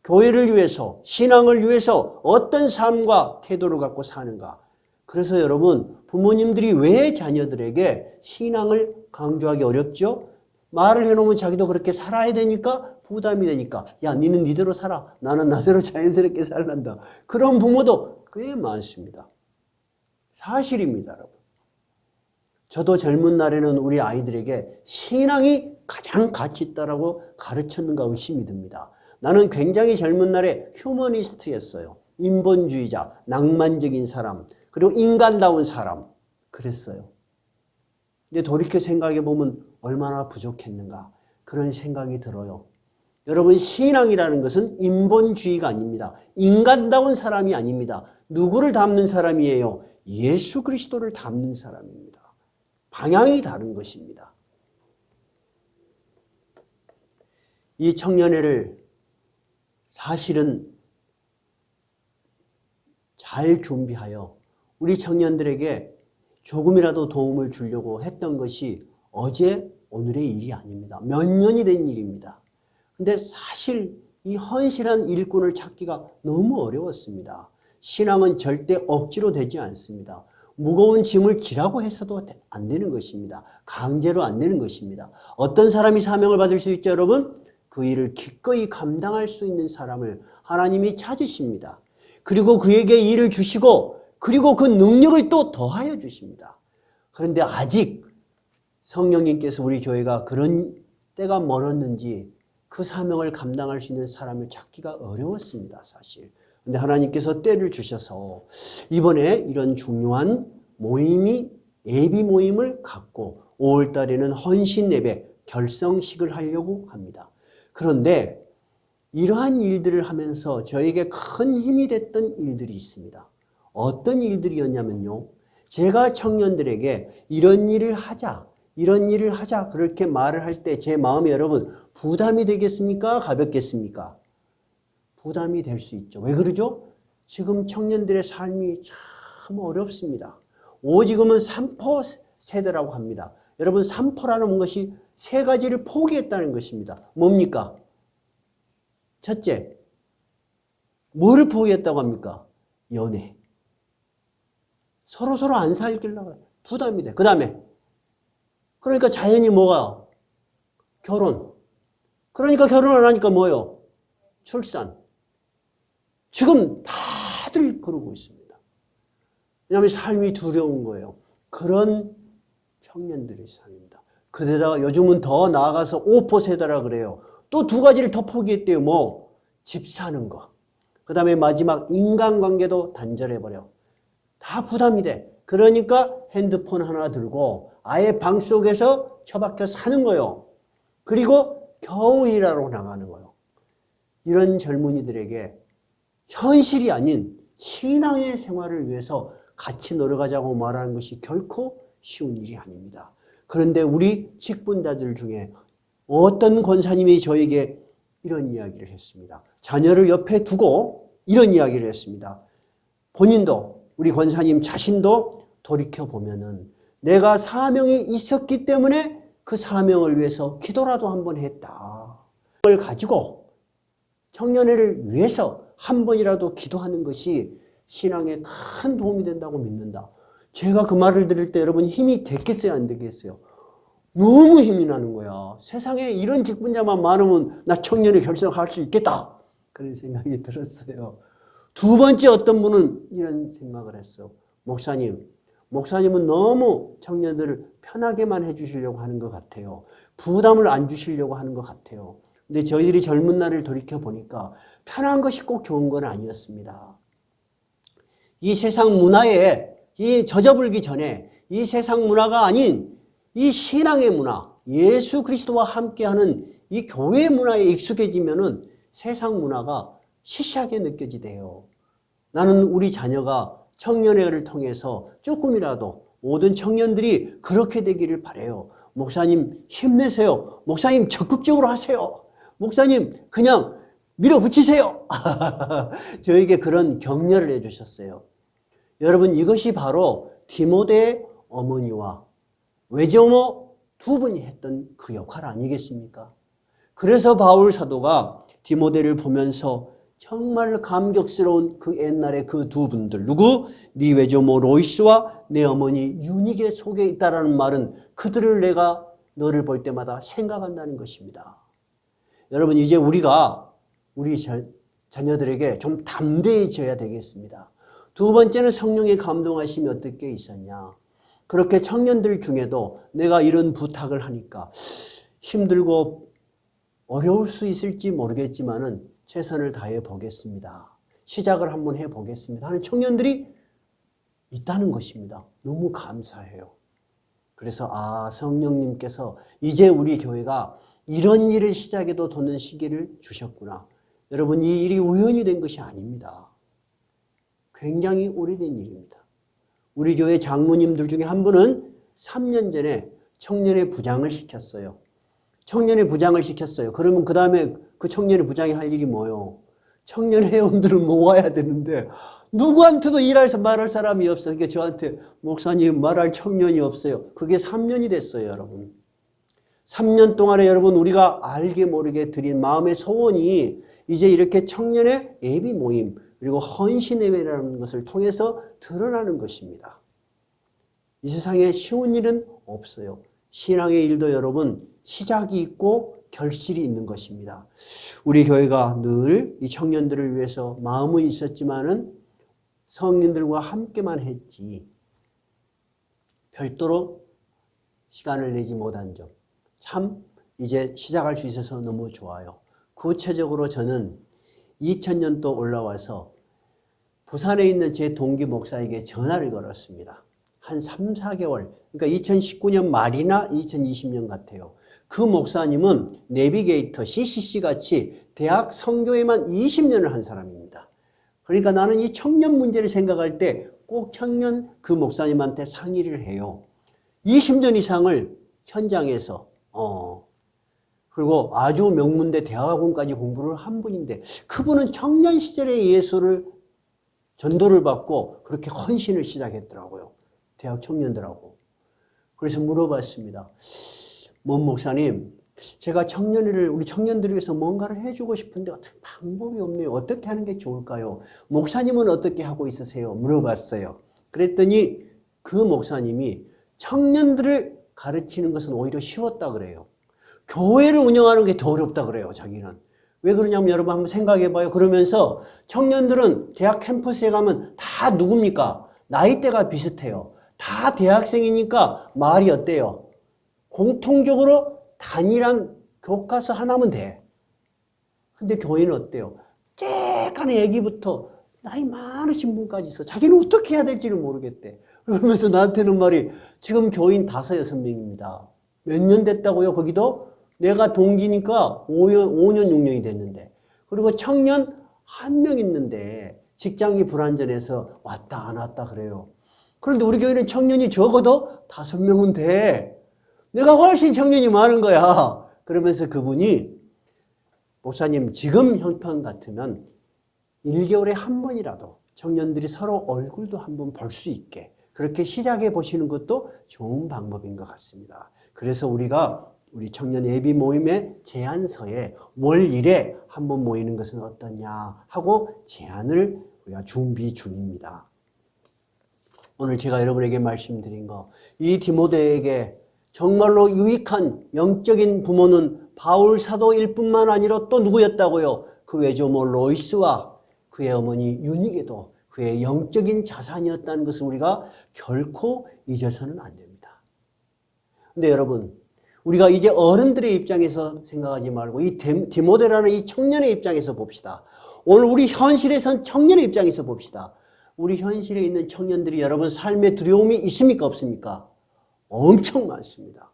교회를 위해서 신앙을 위해서 어떤 삶과 태도를 갖고 사는가. 그래서 여러분 부모님들이 왜 자녀들에게 신앙을 강조하기 어렵죠? 말을 해놓으면 자기도 그렇게 살아야 되니까 부담이 되니까 야 니는 니대로 살아. 나는 나대로 자연스럽게 살란다. 그런 부모도 꽤 많습니다. 사실입니다, 여러분. 저도 젊은 날에는 우리 아이들에게 신앙이 가장 가치 있다라고 가르쳤는가 의심이 듭니다. 나는 굉장히 젊은 날에 휴머니스트였어요. 인본주의자, 낭만적인 사람, 그리고 인간다운 사람. 그랬어요. 근데 돌이켜 생각해 보면 얼마나 부족했는가 그런 생각이 들어요. 여러분 신앙이라는 것은 인본주의가 아닙니다. 인간다운 사람이 아닙니다. 누구를 닮는 사람이에요? 예수 그리스도를 닮는 사람입니다. 방향이 다른 것입니다. 이 청년회를 사실은 잘 준비하여 우리 청년들에게 조금이라도 도움을 주려고 했던 것이 어제 오늘의 일이 아닙니다. 몇 년이 된 일입니다. 근데 사실 이 헌신한 일꾼을 찾기가 너무 어려웠습니다. 신앙은 절대 억지로 되지 않습니다. 무거운 짐을 지라고 해서도 안 되는 것입니다. 강제로 안 되는 것입니다. 어떤 사람이 사명을 받을 수 있죠, 여러분? 그 일을 기꺼이 감당할 수 있는 사람을 하나님이 찾으십니다. 그리고 그에게 일을 주시고 그리고 그 능력을 또 더하여 주십니다. 그런데 아직 성령님께서 우리 교회가 그런 때가 멀었는지 그 사명을 감당할 수 있는 사람을 찾기가 어려웠습니다, 사실. 그런데 하나님께서 때를 주셔서 이번에 이런 중요한 모임이 예비 모임을 갖고 5월 달에는 헌신 예배 결성식을 하려고 합니다. 그런데 이러한 일들을 하면서 저에게 큰 힘이 됐던 일들이 있습니다. 어떤 일들이었냐면요. 제가 청년들에게 이런 일을 하자 그렇게 말을 할 때 제 마음이 여러분 부담이 되겠습니까? 가볍겠습니까? 부담이 될 수 있죠. 왜 그러죠? 지금 청년들의 삶이 참 어렵습니다. 오지금은 3포 세대라고 합니다. 여러분 3포라는 것이 세 가지를 포기했다는 것입니다. 뭡니까? 첫째, 뭐를 포기했다고 합니까? 연애. 서로 안 살길래 부담이 돼. 그 다음에 그러니까 자연히 뭐가? 결혼. 그러니까 결혼을 하니까 뭐예요? 출산. 지금 다들 그러고 있습니다. 왜냐하면 삶이 두려운 거예요. 그런 청년들의 삶입니다. 그러다가 요즘은 더 나아가서 5포 세대라 그래요. 또 두 가지를 더 포기했대요. 뭐? 집 사는 거. 그 다음에 마지막 인간관계도 단절해버려. 다 부담이 돼. 그러니까 핸드폰 하나 들고 아예 방 속에서 처박혀 사는 거예요. 그리고 겨우 일하러 나가는 거예요. 이런 젊은이들에게 현실이 아닌 신앙의 생활을 위해서 같이 노력하자고 말하는 것이 결코 쉬운 일이 아닙니다. 그런데 우리 직분자들 중에 어떤 권사님이 저에게 이런 이야기를 했습니다. 자녀를 옆에 두고 이런 이야기를 했습니다. 본인도 우리 권사님 자신도 돌이켜보면은 내가 사명이 있었기 때문에 그 사명을 위해서 기도라도 한번 했다. 그걸 가지고 청년회를 위해서 한 번이라도 기도하는 것이 신앙에 큰 도움이 된다고 믿는다. 제가 그 말을 들을 때 여러분 힘이 됐겠어요? 안 되겠어요? 너무 힘이 나는 거야. 세상에 이런 직분자만 많으면 나 청년회 결성할 수 있겠다. 그런 생각이 들었어요. 두 번째 어떤 분은 이런 생각을 했어. 목사님은 너무 청년들을 편하게만 해주시려고 하는 것 같아요. 부담을 안 주시려고 하는 것 같아요. 근데 저희들이 젊은 날을 돌이켜보니까 편한 것이 꼭 좋은 건 아니었습니다. 이 세상 문화에 젖어불기 전에 이 세상 문화가 아닌 이 신앙의 문화, 예수 그리스도와 함께하는 이 교회 문화에 익숙해지면은 세상 문화가 시시하게 느껴지대요. 나는 우리 자녀가 청년회를 통해서 조금이라도 모든 청년들이 그렇게 되기를 바라요. 목사님 힘내세요. 목사님 적극적으로 하세요. 목사님 그냥 밀어붙이세요. 저에게 그런 격려를 해주셨어요. 여러분 이것이 바로 디모데의 어머니와 외조모 두 분이 했던 그 역할 아니겠습니까? 그래서 바울 사도가 디모데를 보면서 정말 감격스러운 그 옛날의 그 두 분들 누구? 네 외조모 로이스와 내 어머니 유닉의 속에 있다라는 말은 그들을 내가 너를 볼 때마다 생각한다는 것입니다. 여러분 이제 우리가 우리 자녀들에게 좀 담대해져야 되겠습니다. 두 번째는 성령의 감동하심이 어떻게 있었냐. 그렇게 청년들 중에도 내가 이런 부탁을 하니까 힘들고 어려울 수 있을지 모르겠지만은 최선을 다해 보겠습니다. 시작을 한번 해 보겠습니다 하는 청년들이 있다는 것입니다. 너무 감사해요. 그래서 성령님께서 이제 우리 교회가 이런 일을 시작해도 도는 시기를 주셨구나. 여러분, 이 일이 우연히 된 것이 아닙니다. 굉장히 오래된 일입니다. 우리 교회 장로님들 중에 한 분은 3년 전에 청년의 부장을 시켰어요. 청년의 부장을 시켰어요. 그러면 그 다음에 그 청년의 부장이 할 일이 뭐예요? 청년 회원들을 모아야 되는데 누구한테도 일해서 말할 사람이 없어요. 그러니까 저한테 목사님 말할 청년이 없어요. 그게 3년이 됐어요, 여러분. 3년 동안에 여러분 우리가 알게 모르게 드린 마음의 소원이 이제 이렇게 청년의 예비 모임 그리고 헌신예배라는 것을 통해서 드러나는 것입니다. 이 세상에 쉬운 일은 없어요. 신앙의 일도 여러분 시작이 있고 결실이 있는 것입니다. 우리 교회가 늘 이 청년들을 위해서 마음은 있었지만은 성인들과 함께만 했지 별도로 시간을 내지 못한 점 참 이제 시작할 수 있어서 너무 좋아요. 구체적으로 저는 2000년도 올라와서 부산에 있는 제 동기 목사에게 전화를 걸었습니다. 한 3, 4개월, 그러니까 2019년 말이나 2020년 같아요. 그 목사님은 내비게이터, CCC 같이 대학 선교에만 20년을 한 사람입니다. 그러니까 나는 이 청년 문제를 생각할 때 꼭 청년 그 목사님한테 상의를 해요. 20년 이상을 현장에서 그리고 아주 명문대 대학원까지 공부를 한 분인데 그분은 청년 시절에 예수를 전도를 받고 그렇게 헌신을 시작했더라고요. 대학 청년들하고. 그래서 물어봤습니다. 뭔 목사님, 제가 우리 청년들을 위해서 뭔가를 해주고 싶은데 어떻게 방법이 없네요. 어떻게 하는 게 좋을까요? 목사님은 어떻게 하고 있으세요? 물어봤어요. 그랬더니 그 목사님이 청년들을 가르치는 것은 오히려 쉬웠다 그래요. 교회를 운영하는 게 더 어렵다 그래요, 자기는. 왜 그러냐면 여러분 한번 생각해 봐요. 그러면서 청년들은 대학 캠퍼스에 가면 다 누굽니까? 나이대가 비슷해요. 다 대학생이니까 말이 어때요? 공통적으로 단일한 교과서 하나면 돼. 근데 교회는 어때요? 쬐깐한 애기부터 나이 많으신 분까지 있어. 자기는 어떻게 해야 될지를 모르겠대. 그러면서 나한테는 말이 지금 교인 5, 6명입니다. 몇 년 됐다고요? 거기도? 내가 동기니까 5년, 6년이 됐는데. 그리고 청년 1명 있는데 직장이 불안전해서 왔다 안 왔다 그래요. 그런데 우리 교회는 청년이 적어도 5명은 돼. 내가 훨씬 청년이 많은 거야. 그러면서 그분이 목사님 지금 형편 같으면 1개월에 한 번이라도 청년들이 서로 얼굴도 한번 볼 수 있게 그렇게 시작해 보시는 것도 좋은 방법인 것 같습니다. 그래서 우리가 우리 청년 예비 모임의 제안서에 월 1회 한번 모이는 것은 어떠냐 하고 제안을 우리가 준비 중입니다. 오늘 제가 여러분에게 말씀드린 거, 이 디모데에게 정말로 유익한 영적인 부모는 바울 사도일 뿐만 아니라 또 누구였다고요? 그 외조모 로이스와 그의 어머니 유니게도 그의 영적인 자산이었다는 것을 우리가 결코 잊어서는 안 됩니다. 근데 여러분, 우리가 이제 어른들의 입장에서 생각하지 말고 이 디모데라는 이 청년의 입장에서 봅시다. 오늘 우리 현실에선 청년의 입장에서 봅시다. 우리 현실에 있는 청년들이 여러분 삶의 두려움이 있습니까? 없습니까? 엄청 많습니다.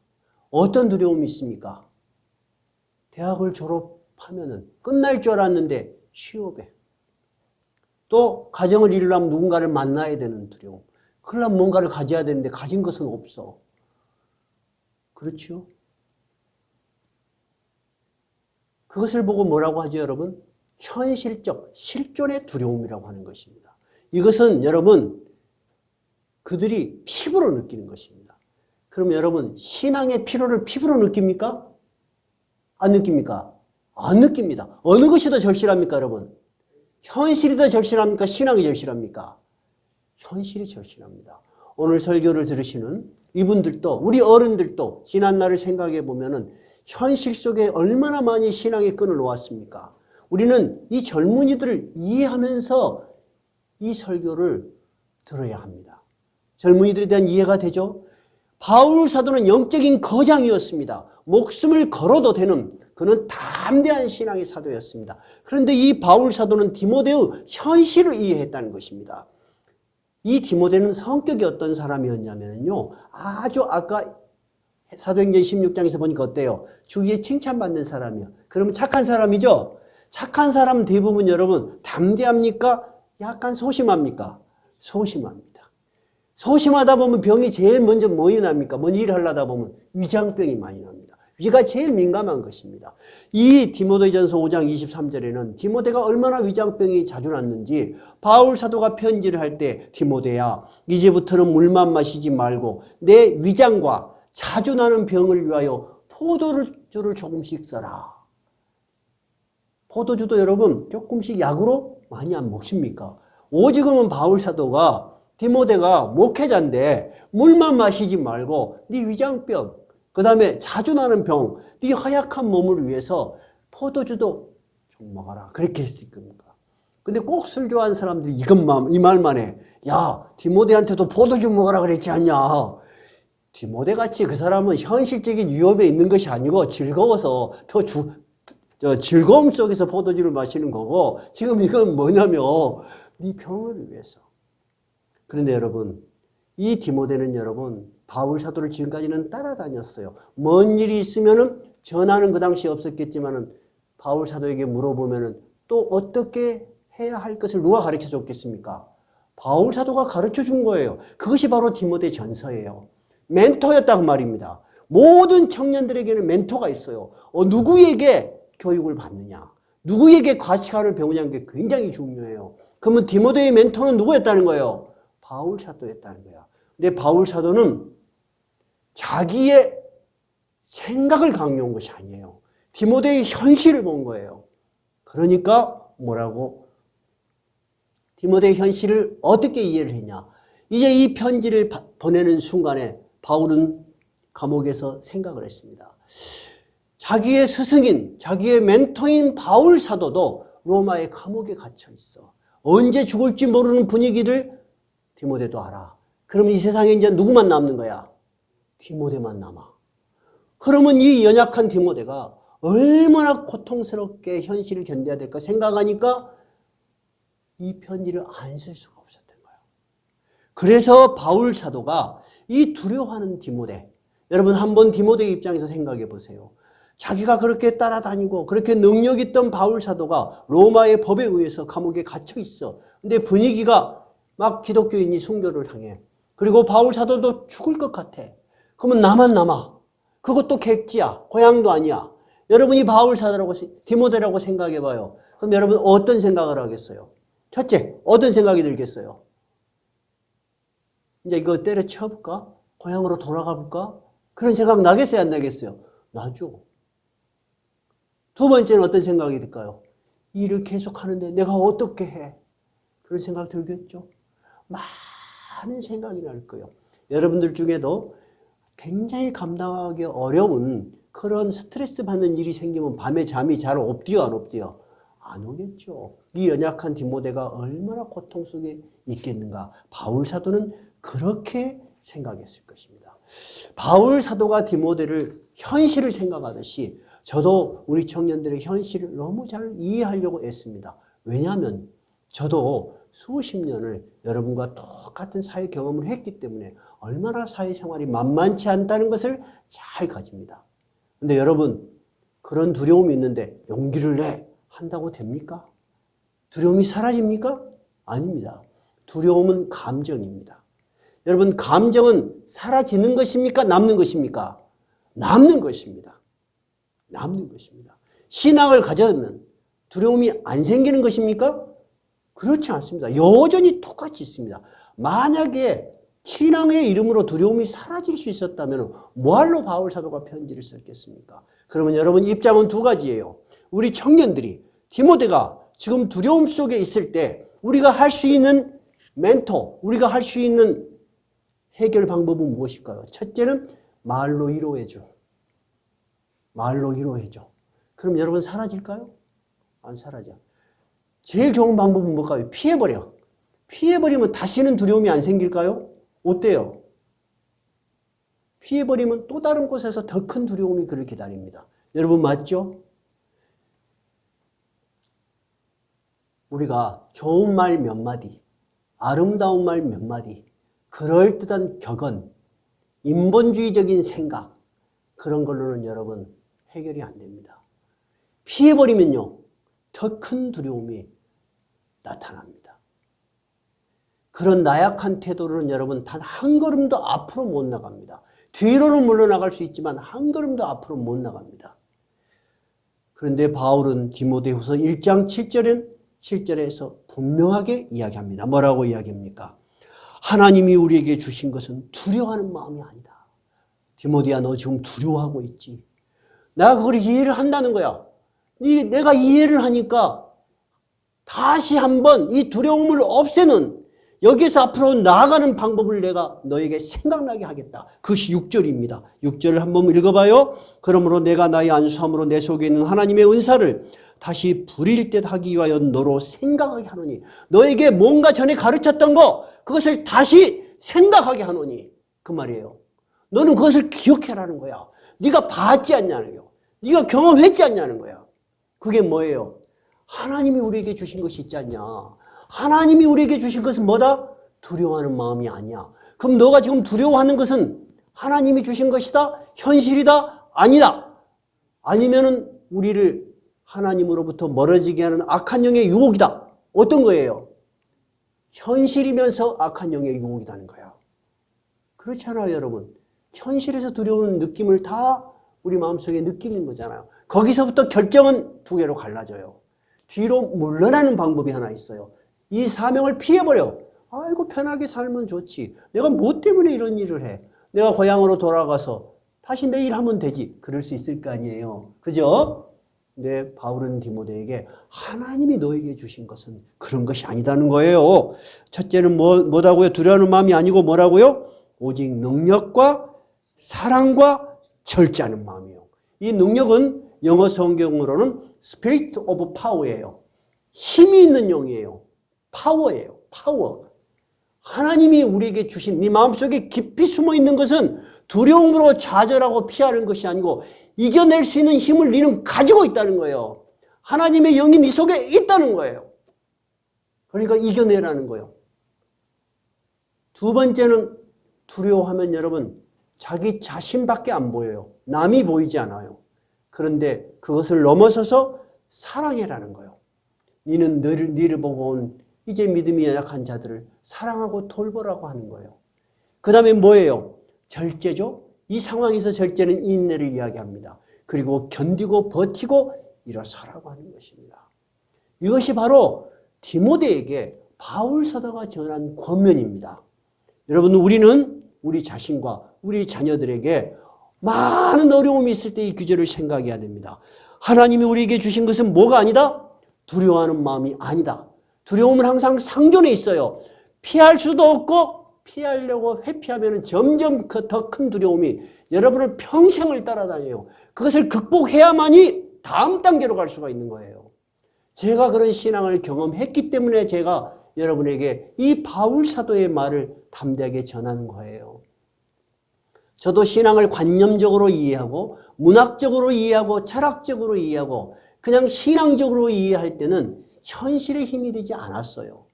어떤 두려움이 있습니까? 대학을 졸업하면은 끝날 줄 알았는데 취업에. 또 가정을 이루려면 누군가를 만나야 되는 두려움. 그러려면 뭔가를 가져야 되는데 가진 것은 없어. 그렇죠? 그것을 보고 뭐라고 하죠, 여러분? 현실적 실존의 두려움이라고 하는 것입니다. 이것은 여러분 그들이 피부로 느끼는 것입니다. 그럼 여러분 신앙의 피로를 피부로 느낍니까? 안 느낍니까? 안 느낍니다. 어느 것이 더 절실합니까, 여러분? 현실이 더 절실합니까? 신앙이 절실합니까? 현실이 절실합니다. 오늘 설교를 들으시는 이분들도 우리 어른들도 지난 날을 생각해 보면은 현실 속에 얼마나 많이 신앙의 끈을 놓았습니까? 우리는 이 젊은이들을 이해하면서 이 설교를 들어야 합니다. 젊은이들에 대한 이해가 되죠? 바울 사도는 영적인 거장이었습니다. 목숨을 걸어도 되는 그는 담대한 신앙의 사도였습니다. 그런데 이 바울 사도는 디모데의 현실을 이해했다는 것입니다. 이 디모데는 성격이 어떤 사람이었냐면요. 아주 아까 사도행전 16장에서 보니까 어때요? 주위에 칭찬받는 사람이요. 그러면 착한 사람이죠? 착한 사람 대부분 여러분 담대합니까? 약간 소심합니까? 소심합니다. 소심하다 보면 병이 제일 먼저 뭐이 납니까? 뭔 일을 하려다 보면 위장병이 많이 납니다. 위가 제일 민감한 것입니다. 이 디모데전서 5장 23절에는 디모데가 얼마나 위장병이 자주 났는지 바울 사도가 편지를 할 때 디모데야 이제부터는 물만 마시지 말고 내 위장과 자주 나는 병을 위하여 포도주를 조금씩 써라. 포도주도 여러분 조금씩 약으로 많이 안 먹습니까? 오직은 바울 사도가 디모데가 목회자인데 물만 마시지 말고 네 위장병 그 다음에 자주 나는 병, 네 허약한 몸을 위해서 포도주도 좀 먹어라. 그렇게 했을 겁니까? 근데 꼭 술 좋아하는 사람들이 이 말만 해. 야, 디모데한테도 포도주 먹어라 그랬지 않냐. 디모데같이 그 사람은 현실적인 위협에 있는 것이 아니고 즐거워서 즐거움 속에서 포도주를 마시는 거고 지금 이건 뭐냐면 네 병을 위해서. 그런데 여러분, 이 디모데는 여러분 바울 사도를 지금까지는 따라다녔어요. 뭔 일이 있으면은 전화는 그 당시에 없었겠지만은 바울 사도에게 물어보면은 또 어떻게 해야 할 것을 누가 가르쳐 줬겠습니까? 바울 사도가 가르쳐 준 거예요. 그것이 바로 디모데 전서예요. 멘토였다고 말입니다. 모든 청년들에게는 멘토가 있어요. 누구에게 교육을 받느냐, 누구에게 가치관을 배우냐는 게 굉장히 중요해요. 그러면 디모데의 멘토는 누구였다는 거예요? 바울 사도였다는 거야. 근데 바울 사도는 자기의 생각을 강요한 것이 아니에요. 디모데의 현실을 본 거예요. 그러니까 뭐라고? 디모데의 현실을 어떻게 이해를 했냐? 이제 이 편지를 보내는 순간에 바울은 감옥에서 생각을 했습니다. 자기의 스승인, 자기의 멘토인 바울 사도도 로마의 감옥에 갇혀 있어. 언제 죽을지 모르는 분위기를 디모데도 알아. 그러면 이 세상에 이제 누구만 남는 거야? 디모데만 남아. 그러면 이 연약한 디모데가 얼마나 고통스럽게 현실을 견뎌야 될까 생각하니까 이 편지를 안 쓸 수가 없었던 거예요. 그래서 바울 사도가 이 두려워하는 디모데, 여러분 한번 디모데의 입장에서 생각해 보세요. 자기가 그렇게 따라다니고 그렇게 능력 있던 바울 사도가 로마의 법에 의해서 감옥에 갇혀 있어. 근데 분위기가 막 기독교인이 순교를 당해. 그리고 바울 사도도 죽을 것 같아. 그러면 나만 남아. 그것도 객지야. 고향도 아니야. 여러분이 바울 사도라고 디모데라고 생각해 봐요. 그럼 여러분 어떤 생각을 하겠어요? 첫째, 어떤 생각이 들겠어요? 이제 이거 때려쳐볼까? 고향으로 돌아가 볼까? 그런 생각 나겠어요? 안 나겠어요? 나죠. 두 번째는 어떤 생각이 들까요? 일을 계속하는데 내가 어떻게 해? 그런 생각 들겠죠? 많은 생각이 날 거예요. 여러분들 중에도 굉장히 감당하기 어려운 그런 스트레스 받는 일이 생기면 밤에 잠이 잘 없디요, 안 없디요? 안 오겠죠. 이 연약한 디모데가 얼마나 고통 속에 있겠는가. 바울 사도는 그렇게 생각했을 것입니다. 바울 사도가 디모데를 현실을 생각하듯이 저도 우리 청년들의 현실을 너무 잘 이해하려고 애씁니다. 왜냐하면 저도 수십 년을 여러분과 똑같은 사회 경험을 했기 때문에 얼마나 사회생활이 만만치 않다는 것을 잘 가집니다. 근데 여러분 그런 두려움이 있는데 용기를 내 한다고 됩니까? 두려움이 사라집니까? 아닙니다. 두려움은 감정입니다. 여러분 감정은 사라지는 것입니까? 남는 것입니까? 남는 것입니다. 남는 것입니다. 신앙을 가져면 두려움이 안 생기는 것입니까? 그렇지 않습니다. 여전히 똑같이 있습니다. 만약에 신앙의 이름으로 두려움이 사라질 수 있었다면 뭐할로 바울 사도가 편지를 썼겠습니까? 그러면 여러분 입장은 두 가지예요. 우리 청년들이 디모데가 지금 두려움 속에 있을 때 우리가 할 수 있는 멘토, 우리가 할 수 있는 해결 방법은 무엇일까요? 첫째는 말로 위로해줘. 말로 위로해줘. 그럼 여러분 사라질까요? 안 사라져. 제일 좋은 방법은 뭘까요? 피해버려. 피해버리면 다시는 두려움이 안 생길까요? 어때요? 피해버리면 또 다른 곳에서 더 큰 두려움이 그를 기다립니다. 여러분 맞죠? 우리가 좋은 말 몇 마디, 아름다운 말 몇 마디, 그럴듯한 격언, 인본주의적인 생각, 그런 걸로는 여러분 해결이 안 됩니다. 피해버리면요, 더 큰 두려움이 나타납니다. 그런 나약한 태도로는 여러분 단 한 걸음도 앞으로 못 나갑니다. 뒤로는 물러나갈 수 있지만 한 걸음도 앞으로 못 나갑니다. 그런데 바울은 디모데후서 1장 7절에서 분명하게 이야기합니다. 뭐라고 이야기합니까? 하나님이 우리에게 주신 것은 두려워하는 마음이 아니다. 디모데야, 너 지금 두려워하고 있지? 내가 그걸 이해를 한다는 거야. 내가 이해를 하니까 다시 한번 이 두려움을 없애는, 여기서 앞으로 나아가는 방법을 내가 너에게 생각나게 하겠다. 그것이 6절입니다. 6절을 한번 읽어봐요. 그러므로 내가 나의 안수함으로 내 속에 있는 하나님의 은사를 다시 부릴 듯 하기 위하여 너로 생각하게 하노니, 너에게 뭔가 전에 가르쳤던 거 그것을 다시 생각하게 하노니, 그 말이에요. 너는 그것을 기억해라는 거야. 네가 봤지 않냐는 거야. 네가 경험했지 않냐는 거야. 그게 뭐예요? 하나님이 우리에게 주신 것이 있지 않냐. 하나님이 우리에게 주신 것은 뭐다? 두려워하는 마음이 아니야. 그럼 너가 지금 두려워하는 것은 하나님이 주신 것이다? 현실이다? 아니다. 아니면은 우리를 하나님으로부터 멀어지게 하는 악한 영의 유혹이다. 어떤 거예요? 현실이면서 악한 영의 유혹이라는 거야. 그렇지 않아요, 여러분? 현실에서 두려운 느낌을 다 우리 마음속에 느끼는 거잖아요. 거기서부터 결정은 두 개로 갈라져요. 뒤로 물러나는 방법이 하나 있어요. 이 사명을 피해버려. 아이고, 편하게 살면 좋지. 내가 뭐 때문에 이런 일을 해? 내가 고향으로 돌아가서 다시 내일 하면 되지. 그럴 수 있을 거 아니에요. 그죠? 근데 바울은 디모데에게 하나님이 너에게 주신 것은 그런 것이 아니다는 거예요. 첫째는 뭐라고요? 두려워하는 마음이 아니고 뭐라고요? 오직 능력과 사랑과 절제하는 마음이요. 이 능력은 영어 성경으로는 Spirit of Power예요. 힘이 있는 영이에요. 파워예요. 파워. 하나님이 우리에게 주신 네 마음속에 깊이 숨어 있는 것은 두려움으로 좌절하고 피하는 것이 아니고 이겨낼 수 있는 힘을 너는 가지고 있다는 거예요. 하나님의 영이 네 속에 있다는 거예요. 그러니까 이겨내라는 거예요. 두 번째는 두려워하면 여러분 자기 자신밖에 안 보여요. 남이 보이지 않아요. 그런데 그것을 넘어서서 사랑해라는 거예요. 너는 너를 보고 온 이제 믿음이 연약한 자들을 사랑하고 돌보라고 하는 거예요. 그 다음에 뭐예요? 절제죠. 이 상황에서 절제는 인내를 이야기합니다. 그리고 견디고 버티고 일어서라고 하는 것입니다. 이것이 바로 디모데에게 바울 사도가 전한 권면입니다. 여러분, 우리는 우리 자신과 우리 자녀들에게 많은 어려움이 있을 때 이 구절을 생각해야 됩니다. 하나님이 우리에게 주신 것은 뭐가 아니다? 두려워하는 마음이 아니다. 두려움은 항상 상존해 있어요. 피할 수도 없고 피하려고 회피하면 점점 더 큰 두려움이 여러분을 평생을 따라다녀요. 그것을 극복해야만이 다음 단계로 갈 수가 있는 거예요. 제가 그런 신앙을 경험했기 때문에 제가 여러분에게 이 바울 사도의 말을 담대하게 전하는 거예요. 저도 신앙을 관념적으로 이해하고 문학적으로 이해하고 철학적으로 이해하고 그냥 신앙적으로 이해할 때는 현실에 힘이 되지 않았어요.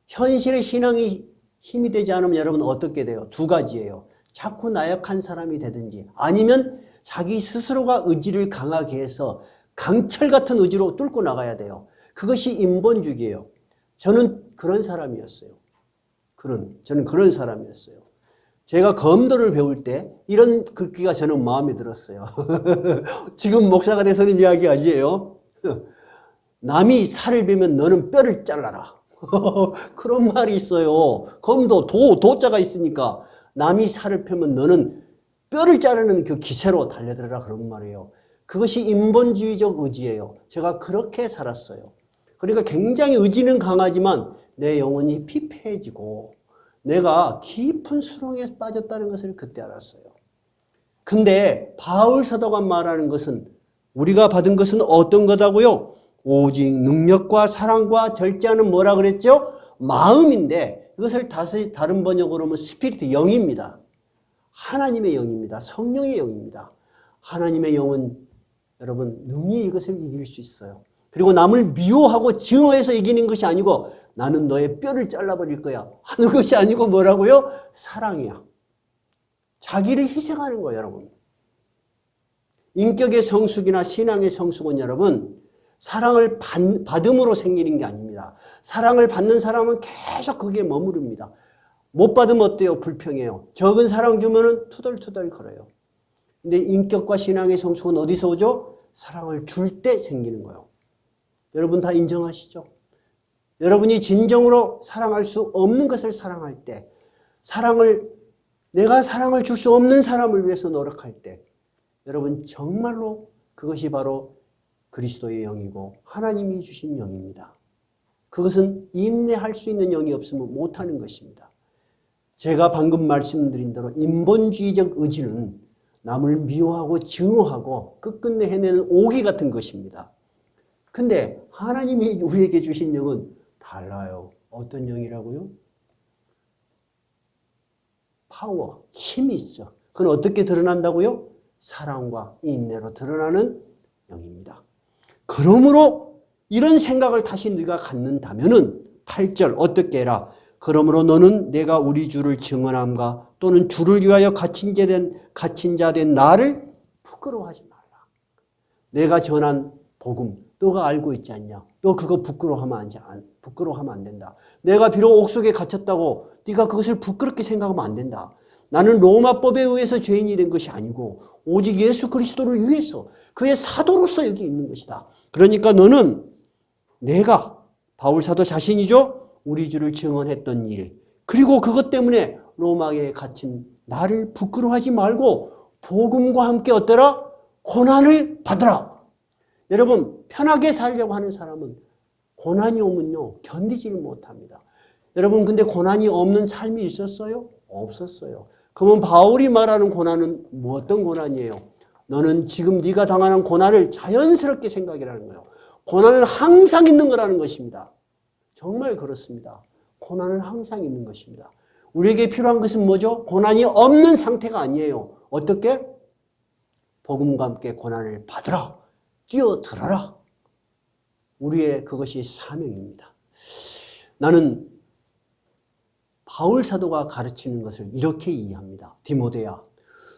현실의 신앙이 힘이 되지 않으면 여러분 어떻게 돼요? 두 가지예요. 자꾸 나약한 사람이 되든지 아니면 자기 스스로가 의지를 강하게 해서 강철 같은 의지로 뚫고 나가야 돼요. 그것이 인본주의예요. 저는 그런 사람이었어요. 저는 그런 사람이었어요. 제가 검도를 배울 때 이런 글귀가 저는 마음에 들었어요. 지금 목사가 돼서는 이야기 아니에요. 남이 살을 베면 너는 뼈를 잘라라. 그런 말이 있어요. 검도 도자가 있으니까 남이 살을 펴면 너는 뼈를 자르는 그 기세로 달려들어라 그런 말이에요. 그것이 인본주의적 의지예요. 제가 그렇게 살았어요. 그러니까 굉장히 의지는 강하지만 내 영혼이 피폐해지고 내가 깊은 수렁에 빠졌다는 것을 그때 알았어요. 근데 바울 사도가 말하는 것은 우리가 받은 것은 어떤 거다고요? 오직 능력과 사랑과 절제하는 뭐라 그랬죠? 마음인데 이것을 다른 번역으로 하면 스피리트, 영입니다. 하나님의 영입니다. 성령의 영입니다. 하나님의 영은 여러분 능히 이것을 이길 수 있어요. 그리고 남을 미워하고 증오해서 이기는 것이 아니고 나는 너의 뼈를 잘라버릴 거야 하는 것이 아니고 뭐라고요? 사랑이야. 자기를 희생하는 거예요, 여러분. 인격의 성숙이나 신앙의 성숙은 여러분 사랑을 받음으로 생기는 게 아닙니다. 사랑을 받는 사람은 계속 거기에 머무릅니다. 못 받으면 어때요? 불평해요. 적은 사랑 주면은 투덜투덜 걸어요. 근데 인격과 신앙의 성숙은 어디서 오죠? 사랑을 줄 때 생기는 거예요. 여러분 다 인정하시죠? 여러분이 진정으로 사랑할 수 없는 것을 사랑할 때, 내가 사랑을 줄 수 없는 사람을 위해서 노력할 때, 여러분 정말로 그것이 바로 그리스도의 영이고 하나님이 주신 영입니다. 그것은 인내할 수 있는 영이 없으면 못하는 것입니다. 제가 방금 말씀드린 대로 인본주의적 의지는 남을 미워하고 증오하고 끝끝내 해내는 오기 같은 것입니다. 근데 하나님이 우리에게 주신 영은 달라요. 어떤 영이라고요? 파워, 힘이 있죠. 그건 어떻게 드러난다고요? 사랑과 인내로 드러나는 영입니다. 그러므로 이런 생각을 다시 네가 갖는다면은 8절 어떻게 해라? 그러므로 너는 내가 우리 주를 증언함과 또는 주를 위하여 갇힌 자 된 나를 부끄러워하지 말라. 내가 전한 복음 너가 알고 있지 않냐? 너 그거 부끄러워하면 안 된다. 내가 비록 옥속에 갇혔다고 네가 그것을 부끄럽게 생각하면 안 된다. 나는 로마법에 의해서 죄인이 된 것이 아니고 오직 예수 그리스도를 위해서 그의 사도로서 여기 있는 것이다. 그러니까 너는 내가 바울 사도 자신이죠. 우리 주를 증언했던 일 그리고 그것 때문에 로마에 갇힌 나를 부끄러워하지 말고 복음과 함께 어떠라? 고난을 받으라. 여러분 편하게 살려고 하는 사람은 고난이 오면요 견디지를 못합니다. 여러분 근데 고난이 없는 삶이 있었어요? 없었어요. 그러면 바울이 말하는 고난은 어떤 고난이에요? 너는 지금 네가 당하는 고난을 자연스럽게 생각이라는 거예요. 고난은 항상 있는 거라는 것입니다. 정말 그렇습니다. 고난은 항상 있는 것입니다. 우리에게 필요한 것은 뭐죠? 고난이 없는 상태가 아니에요. 어떻게? 복음과 함께 고난을 받으라. 뛰어들어라. 우리의 그것이 사명입니다. 나는 바울 사도가 가르치는 것을 이렇게 이해합니다. 디모데야,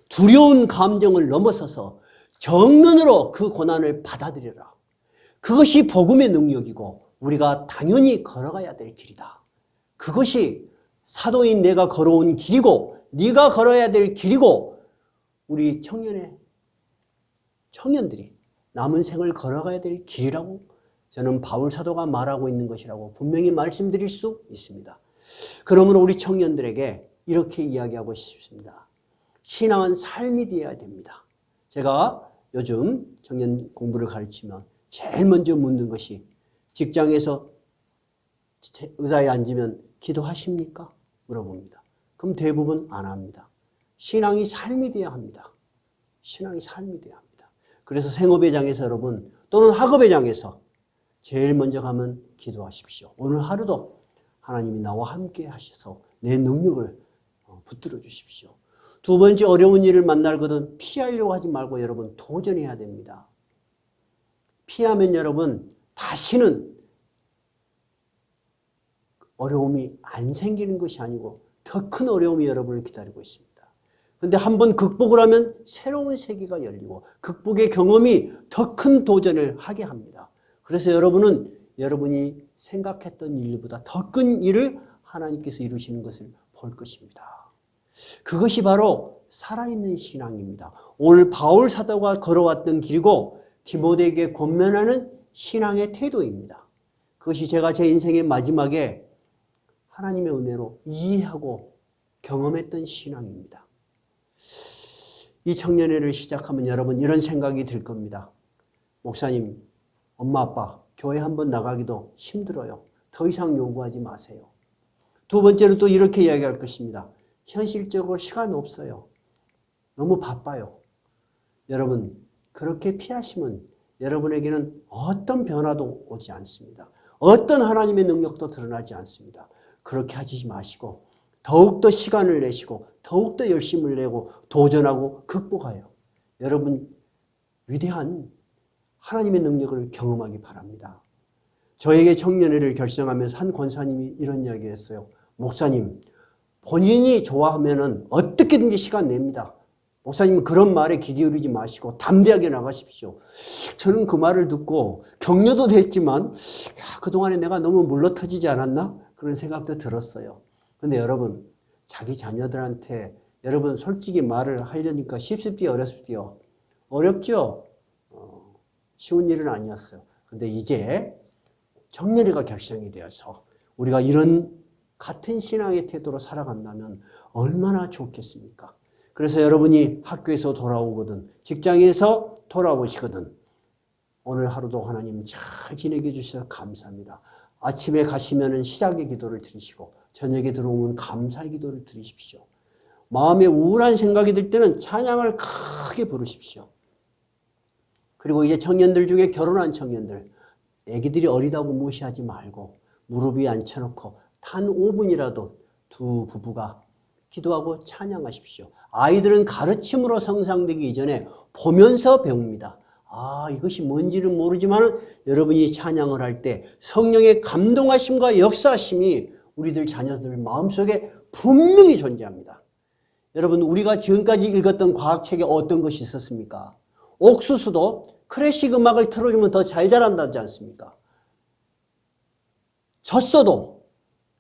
두려운 감정을 넘어서서 정면으로 그 고난을 받아들여라. 그것이 복음의 능력이고 우리가 당연히 걸어가야 될 길이다. 그것이 사도인 내가 걸어온 길이고 네가 걸어야 될 길이고 우리 청년들이 남은 생을 걸어가야 될 길이라고 저는 바울 사도가 말하고 있는 것이라고 분명히 말씀드릴 수 있습니다. 그러므로 우리 청년들에게 이렇게 이야기하고 싶습니다. 신앙은 삶이 되어야 됩니다. 제가 요즘 청년 공부를 가르치면 제일 먼저 묻는 것이 직장에서 의자에 앉으면 기도하십니까? 물어봅니다. 그럼 대부분 안 합니다. 신앙이 삶이 되어야 합니다. 신앙이 삶이 되어야 합니다. 그래서 생업의 장에서 여러분 또는 학업의 장에서 제일 먼저 가면 기도하십시오. 오늘 하루도 하나님이 나와 함께 하셔서 내 능력을 붙들어 주십시오. 두 번째 어려운 일을 만나거든 피하려고 하지 말고 여러분 도전해야 됩니다. 피하면 여러분 다시는 어려움이 안 생기는 것이 아니고 더 큰 어려움이 여러분을 기다리고 있습니다. 그런데 한번 극복을 하면 새로운 세계가 열리고 극복의 경험이 더 큰 도전을 하게 합니다. 그래서 여러분은 여러분이 생각했던 일보다 더 큰 일을 하나님께서 이루시는 것을 볼 것입니다. 그것이 바로 살아있는 신앙입니다. 오늘 바울 사도가 걸어왔던 길이고 디모데에게 권면하는 신앙의 태도입니다. 그것이 제가 제 인생의 마지막에 하나님의 은혜로 이해하고 경험했던 신앙입니다. 이 청년회를 시작하면 여러분 이런 생각이 들 겁니다. 목사님, 엄마, 아빠 교회 한번 나가기도 힘들어요. 더 이상 요구하지 마세요. 두 번째로 또 이렇게 이야기할 것입니다. 현실적으로 시간 없어요. 너무 바빠요. 여러분 그렇게 피하시면 여러분에게는 어떤 변화도 오지 않습니다. 어떤 하나님의 능력도 드러나지 않습니다. 그렇게 하지 마시고 더욱더 시간을 내시고 더욱더 열심을 내고 도전하고 극복하여 여러분 위대한 하나님의 능력을 경험하기 바랍니다. 저에게 청년회를 결성하면서 한 권사님이 이런 이야기를 했어요. 목사님, 본인이 좋아하면은 어떻게든지 시간 냅니다. 목사님은 그런 말에 귀 기울이지 마시고 담대하게 나가십시오. 저는 그 말을 듣고 격려도 됐지만 그동안에 내가 너무 물러터지지 않았나? 그런 생각도 들었어요. 근데 여러분, 자기 자녀들한테 여러분 솔직히 말을 하려니까 쉽습디요, 어렵습디요? 어렵죠? 쉬운 일은 아니었어요. 근데 이제 청년회가 결성이 되어서 우리가 이런 같은 신앙의 태도로 살아간다면 얼마나 좋겠습니까? 그래서 여러분이 학교에서 돌아오거든, 직장에서 돌아오시거든, 오늘 하루도 하나님 잘 지내게 해주셔서 감사합니다. 아침에 가시면은 시작의 기도를 드리시고 저녁에 들어오면 감사의 기도를 드리십시오. 마음에 우울한 생각이 들 때는 찬양을 크게 부르십시오. 그리고 이제 청년들 중에 결혼한 청년들, 애기들이 어리다고 무시하지 말고 무릎 위에 앉혀놓고 단 5분이라도 두 부부가 기도하고 찬양하십시오. 아이들은 가르침으로 성장되기 이전에 보면서 배웁니다. 이것이 뭔지는 모르지만 여러분이 찬양을 할 때 성령의 감동하심과 역사하심이 우리들 자녀들 마음속에 분명히 존재합니다. 여러분, 우리가 지금까지 읽었던 과학책에 어떤 것이 있었습니까? 옥수수도 클래식 음악을 틀어주면 더 잘 자란다지 않습니까? 젖소도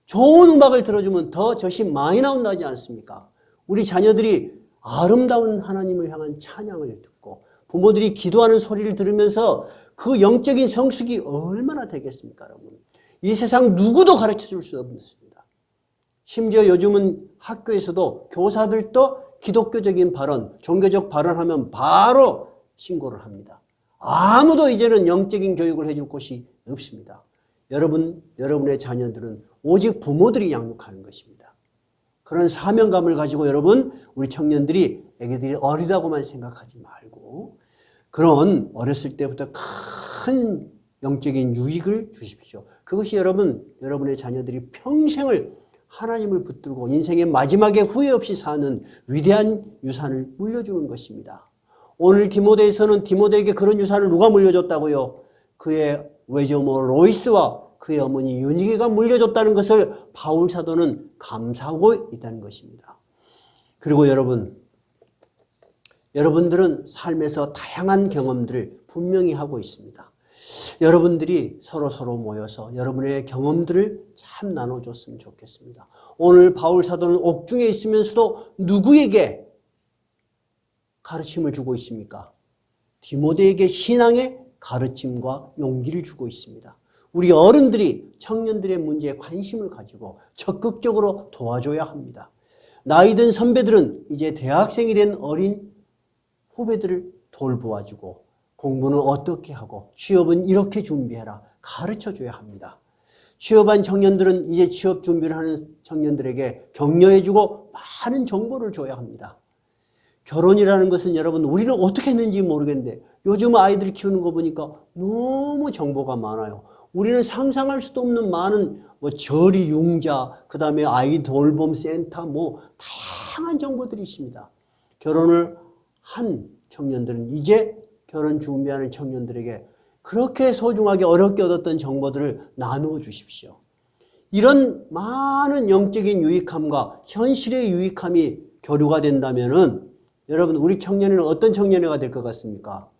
좋은 음악을 들어주면 더 젖이 많이 나온다지 않습니까? 우리 자녀들이 아름다운 하나님을 향한 찬양을 듣고 부모들이 기도하는 소리를 들으면서 그 영적인 성숙이 얼마나 되겠습니까, 여러분? 이 세상 누구도 가르쳐 줄 수 없습니다. 심지어 요즘은 학교에서도 교사들도 기독교적인 발언, 종교적 발언하면 바로 신고를 합니다. 아무도 이제는 영적인 교육을 해줄 곳이 없습니다. 여러분의 자녀들은 오직 부모들이 양육하는 것입니다. 그런 사명감을 가지고 여러분, 우리 청년들이 애기들이 어리다고만 생각하지 말고 그런 어렸을 때부터 큰 영적인 유익을 주십시오. 그것이 여러분의 자녀들이 평생을 하나님을 붙들고 인생의 마지막에 후회 없이 사는 위대한 유산을 물려주는 것입니다. 오늘 디모데에서는 디모데에게 그런 유산을 누가 물려줬다고요? 그의 외조모 로이스와 그의 어머니 유니게가 물려줬다는 것을 바울 사도는 감사하고 있다는 것입니다. 그리고 여러분들은 삶에서 다양한 경험들을 분명히 하고 있습니다. 여러분들이 서로 모여서 여러분의 경험들을 참 나눠줬으면 좋겠습니다. 오늘 바울 사도는 옥중에 있으면서도 누구에게 가르침을 주고 있습니까? 디모데에게 신앙의 가르침과 용기를 주고 있습니다. 우리 어른들이 청년들의 문제에 관심을 가지고 적극적으로 도와줘야 합니다. 나이 든 선배들은 이제 대학생이 된 어린 후배들을 돌보아주고 공부는 어떻게 하고 취업은 이렇게 준비해라 가르쳐줘야 합니다. 취업한 청년들은 이제 취업 준비를 하는 청년들에게 격려해주고 많은 정보를 줘야 합니다. 결혼이라는 것은 여러분 우리는 어떻게 했는지 모르겠는데 요즘 아이들 키우는 거 보니까 너무 정보가 많아요. 우리는 상상할 수도 없는 많은 절이 융자, 그 다음에 아이 돌봄 센터 다양한 정보들이 있습니다. 결혼을 한 청년들은 이제 결혼 준비하는 청년들에게 그렇게 소중하게 어렵게 얻었던 정보들을 나누어 주십시오. 이런 많은 영적인 유익함과 현실의 유익함이 교류가 된다면은 여러분 우리 청년회는 어떤 청년회가 될 것 같습니까?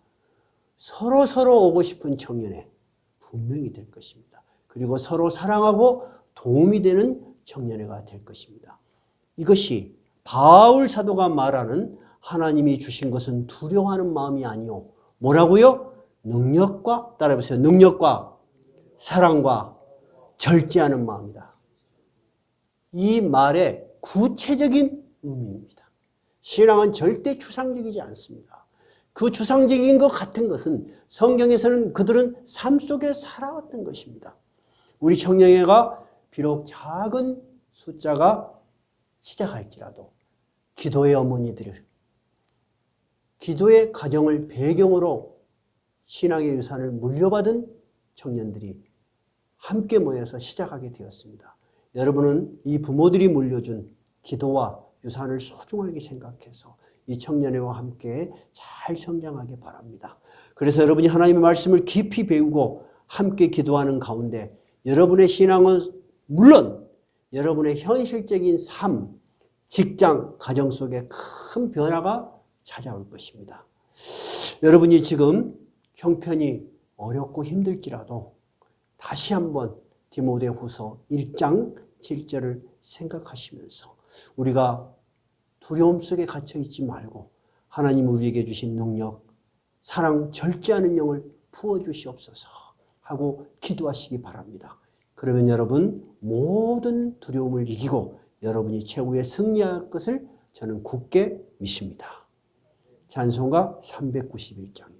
서로 오고 싶은 청년회 분명히 될 것입니다. 그리고 서로 사랑하고 도움이 되는 청년회가 될 것입니다. 이것이 바울 사도가 말하는 하나님이 주신 것은 두려워하는 마음이 아니요. 뭐라고요? 능력과 따라해보세요. 능력과 사랑과 절제하는 마음이다. 이 말의 구체적인 의미입니다. 신앙은 절대 추상적이지 않습니다. 그 추상적인 것 같은 것은 성경에서는 그들은 삶 속에 살아왔던 것입니다. 우리 청년회가 비록 작은 숫자가 시작할지라도 기도의 어머니들을 기도의 가정을 배경으로 신앙의 유산을 물려받은 청년들이 함께 모여서 시작하게 되었습니다. 여러분은 이 부모들이 물려준 기도와 유산을 소중하게 생각해서 이 청년회와 함께 잘 성장하기 바랍니다. 그래서 여러분이 하나님의 말씀을 깊이 배우고 함께 기도하는 가운데 여러분의 신앙은 물론 여러분의 현실적인 삶, 직장, 가정 속에 큰 변화가 찾아올 것입니다. 여러분이 지금 형편이 어렵고 힘들지라도 다시 한번 디모데후서 1장 7절을 생각하시면서 우리가 두려움 속에 갇혀 있지 말고 하나님 우리에게 주신 능력, 사랑 절제하는 영을 부어주시옵소서 하고 기도하시기 바랍니다. 그러면 여러분 모든 두려움을 이기고 여러분이 최후에 승리할 것을 저는 굳게 믿습니다. 찬송가 391장입니다.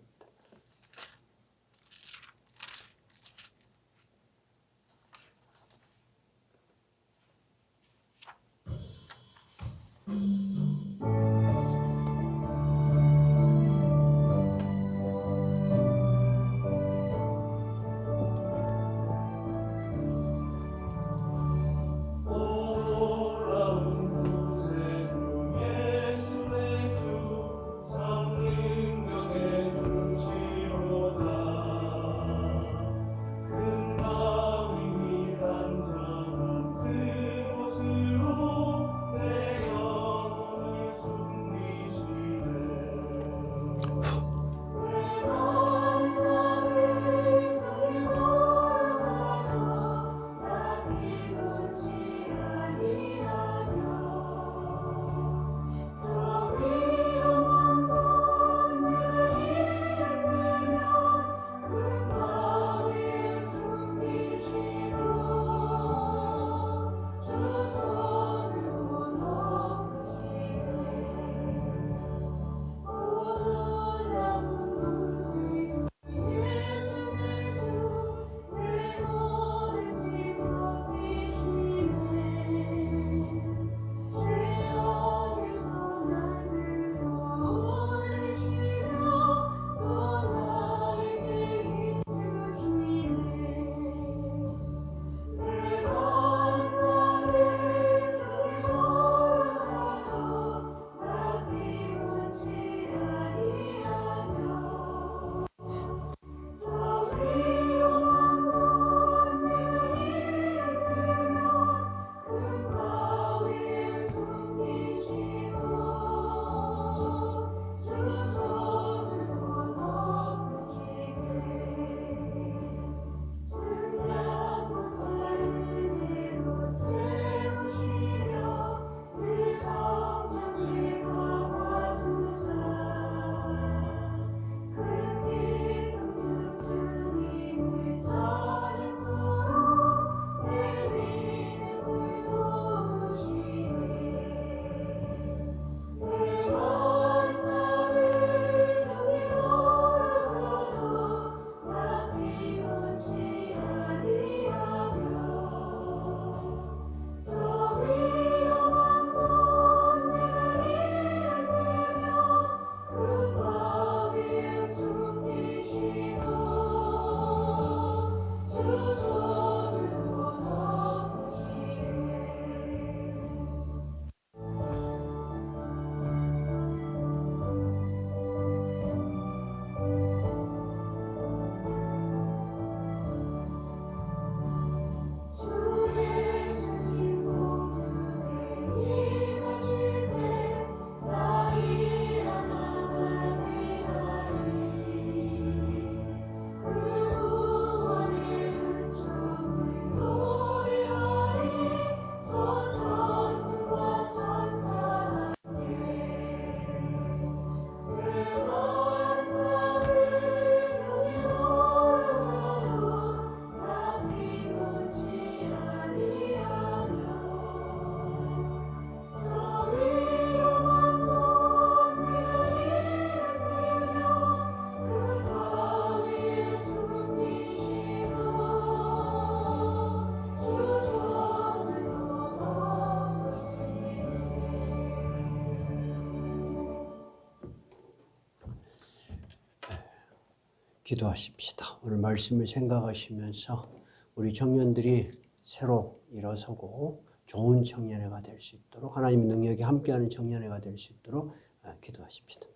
기도하십시다. 오늘 말씀을 생각하시면서 우리 청년들이 새로 일어서고 좋은 청년회가 될 수 있도록 하나님의 능력이 함께하는 청년회가 될 수 있도록 기도하십시다.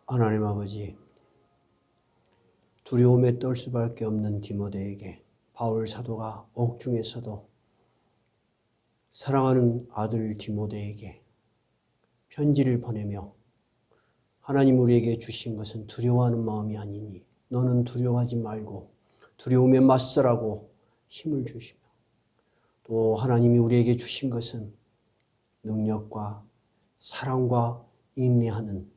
하나님 아버지, 두려움에 떨 수밖에 없는 디모데에게 바울 사도가 옥중에서도 사랑하는 아들 디모데에게 편지를 보내며 하나님 우리에게 주신 것은 두려워하는 마음이 아니니 너는 두려워하지 말고 두려움에 맞서라고 힘을 주시며 또 하나님이 우리에게 주신 것은 능력과 사랑과 인내하는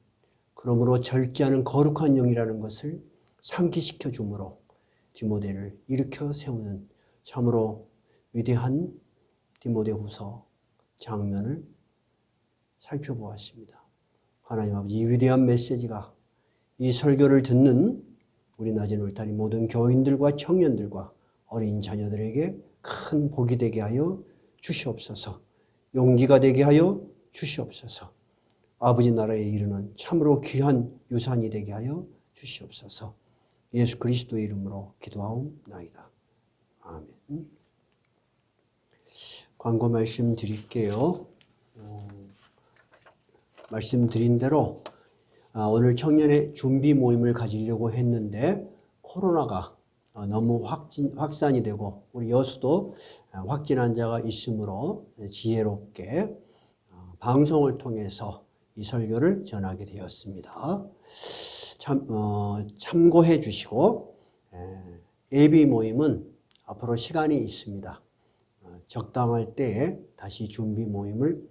그러므로 절제하는 거룩한 영이라는 것을 상기시켜 주므로 디모데를 일으켜 세우는 참으로 위대한 디모데후서 장면을 살펴보았습니다. 하나님 아버지, 이 위대한 메시지가 이 설교를 듣는 우리 낮은 울타리 모든 교인들과 청년들과 어린 자녀들에게 큰 복이 되게 하여 주시옵소서. 용기가 되게 하여 주시옵소서. 아버지 나라에 이르는 참으로 귀한 유산이 되게 하여 주시옵소서. 예수 그리스도의 이름으로 기도하옵나이다. 아멘. 광고 말씀 드릴게요. 말씀드린 대로 오늘 청년의 준비 모임을 가지려고 했는데 코로나가 너무 확산이 되고 우리 여수도 확진 환자가 있으므로 지혜롭게 방송을 통해서 이 설교를 전하게 되었습니다. 참고해 주시고 예비 모임은 앞으로 시간이 있습니다. 적당할 때에 다시 준비 모임을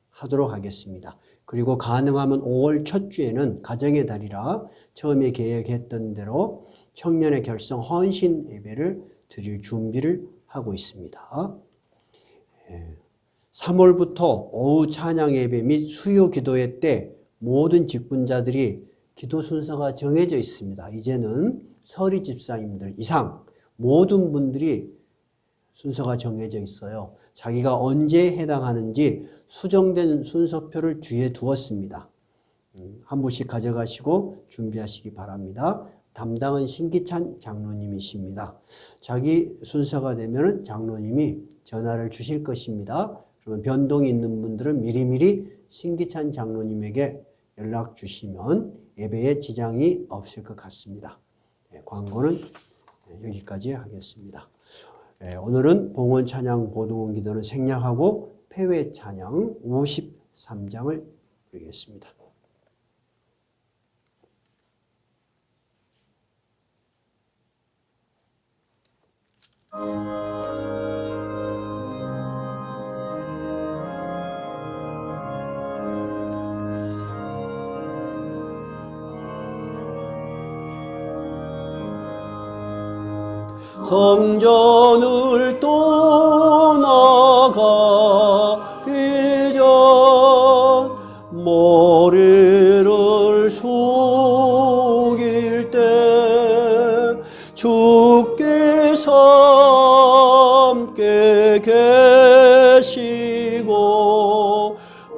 하도록 하겠습니다. 그리고 가능하면 5월 첫 주에는 가정의 달이라 처음에 계획했던 대로 청년의 결성 헌신 예배를 드릴 준비를 하고 있습니다. 3월부터 오후 찬양 예배 및 수요 기도회 때 모든 직분자들이 기도 순서가 정해져 있습니다. 이제는 서리 집사님들 이상 모든 분들이 순서가 정해져 있어요. 자기가 언제 해당하는지 수정된 순서표를 뒤에 두었습니다. 한 분씩 가져가시고 준비하시기 바랍니다. 담당은 신기찬 장로님이십니다. 자기 순서가 되면 장로님이 전화를 주실 것입니다. 그러면 변동이 있는 분들은 미리미리 신기찬 장로님에게 연락 주시면 예배에 지장이 없을 것 같습니다. 광고는 여기까지 하겠습니다. 오늘은 봉헌 찬양 보동원 기도는 생략하고 폐회 찬양 53장을 부르겠습니다. 성전을 떠나가기 전 머리를 숙일 때 주께서 함께 계시고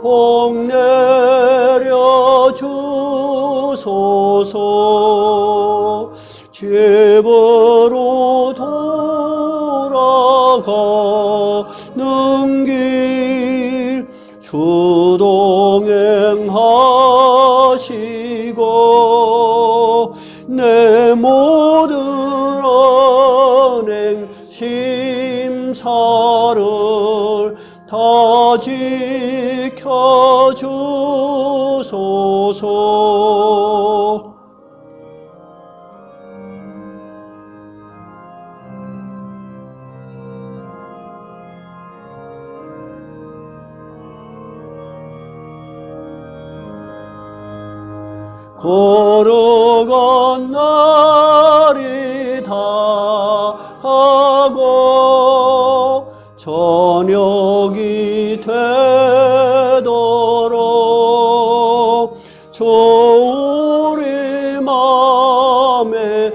복 내려 주소서. 집으로 돌아가는 길 주동행하시고 내 모든 언행 심사를 다 지켜주소서. 거룩한 날이 다가고 저녁이 되도록 주 우리 맘에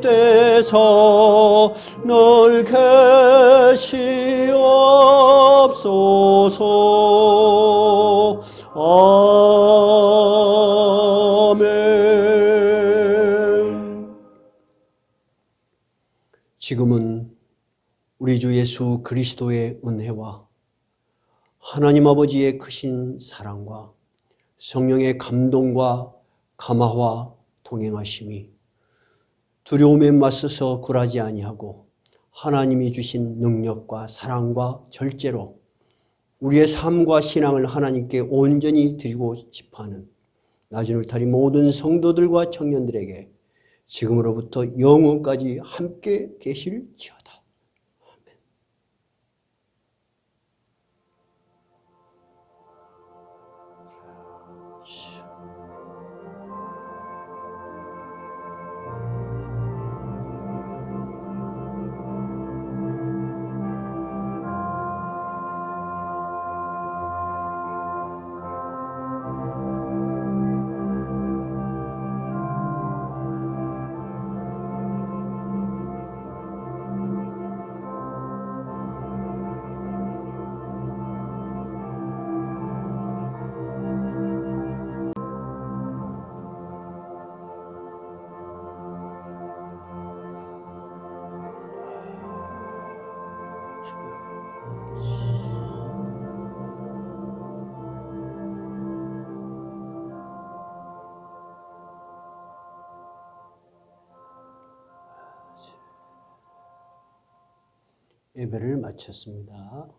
빗대서 늘 계시옵소서. 아멘. 지금은 우리 주 예수 그리스도의 은혜와 하나님 아버지의 크신 사랑과 성령의 감동과 감화와 동행하심이 두려움에 맞서서 굴하지 아니하고 하나님이 주신 능력과 사랑과 절제로 우리의 삶과 신앙을 하나님께 온전히 드리고 싶어하는 낮은 울타리 모든 성도들과 청년들에게 지금으로부터 영원까지 함께 계실지어다. 아멘. 예배를 마쳤습니다.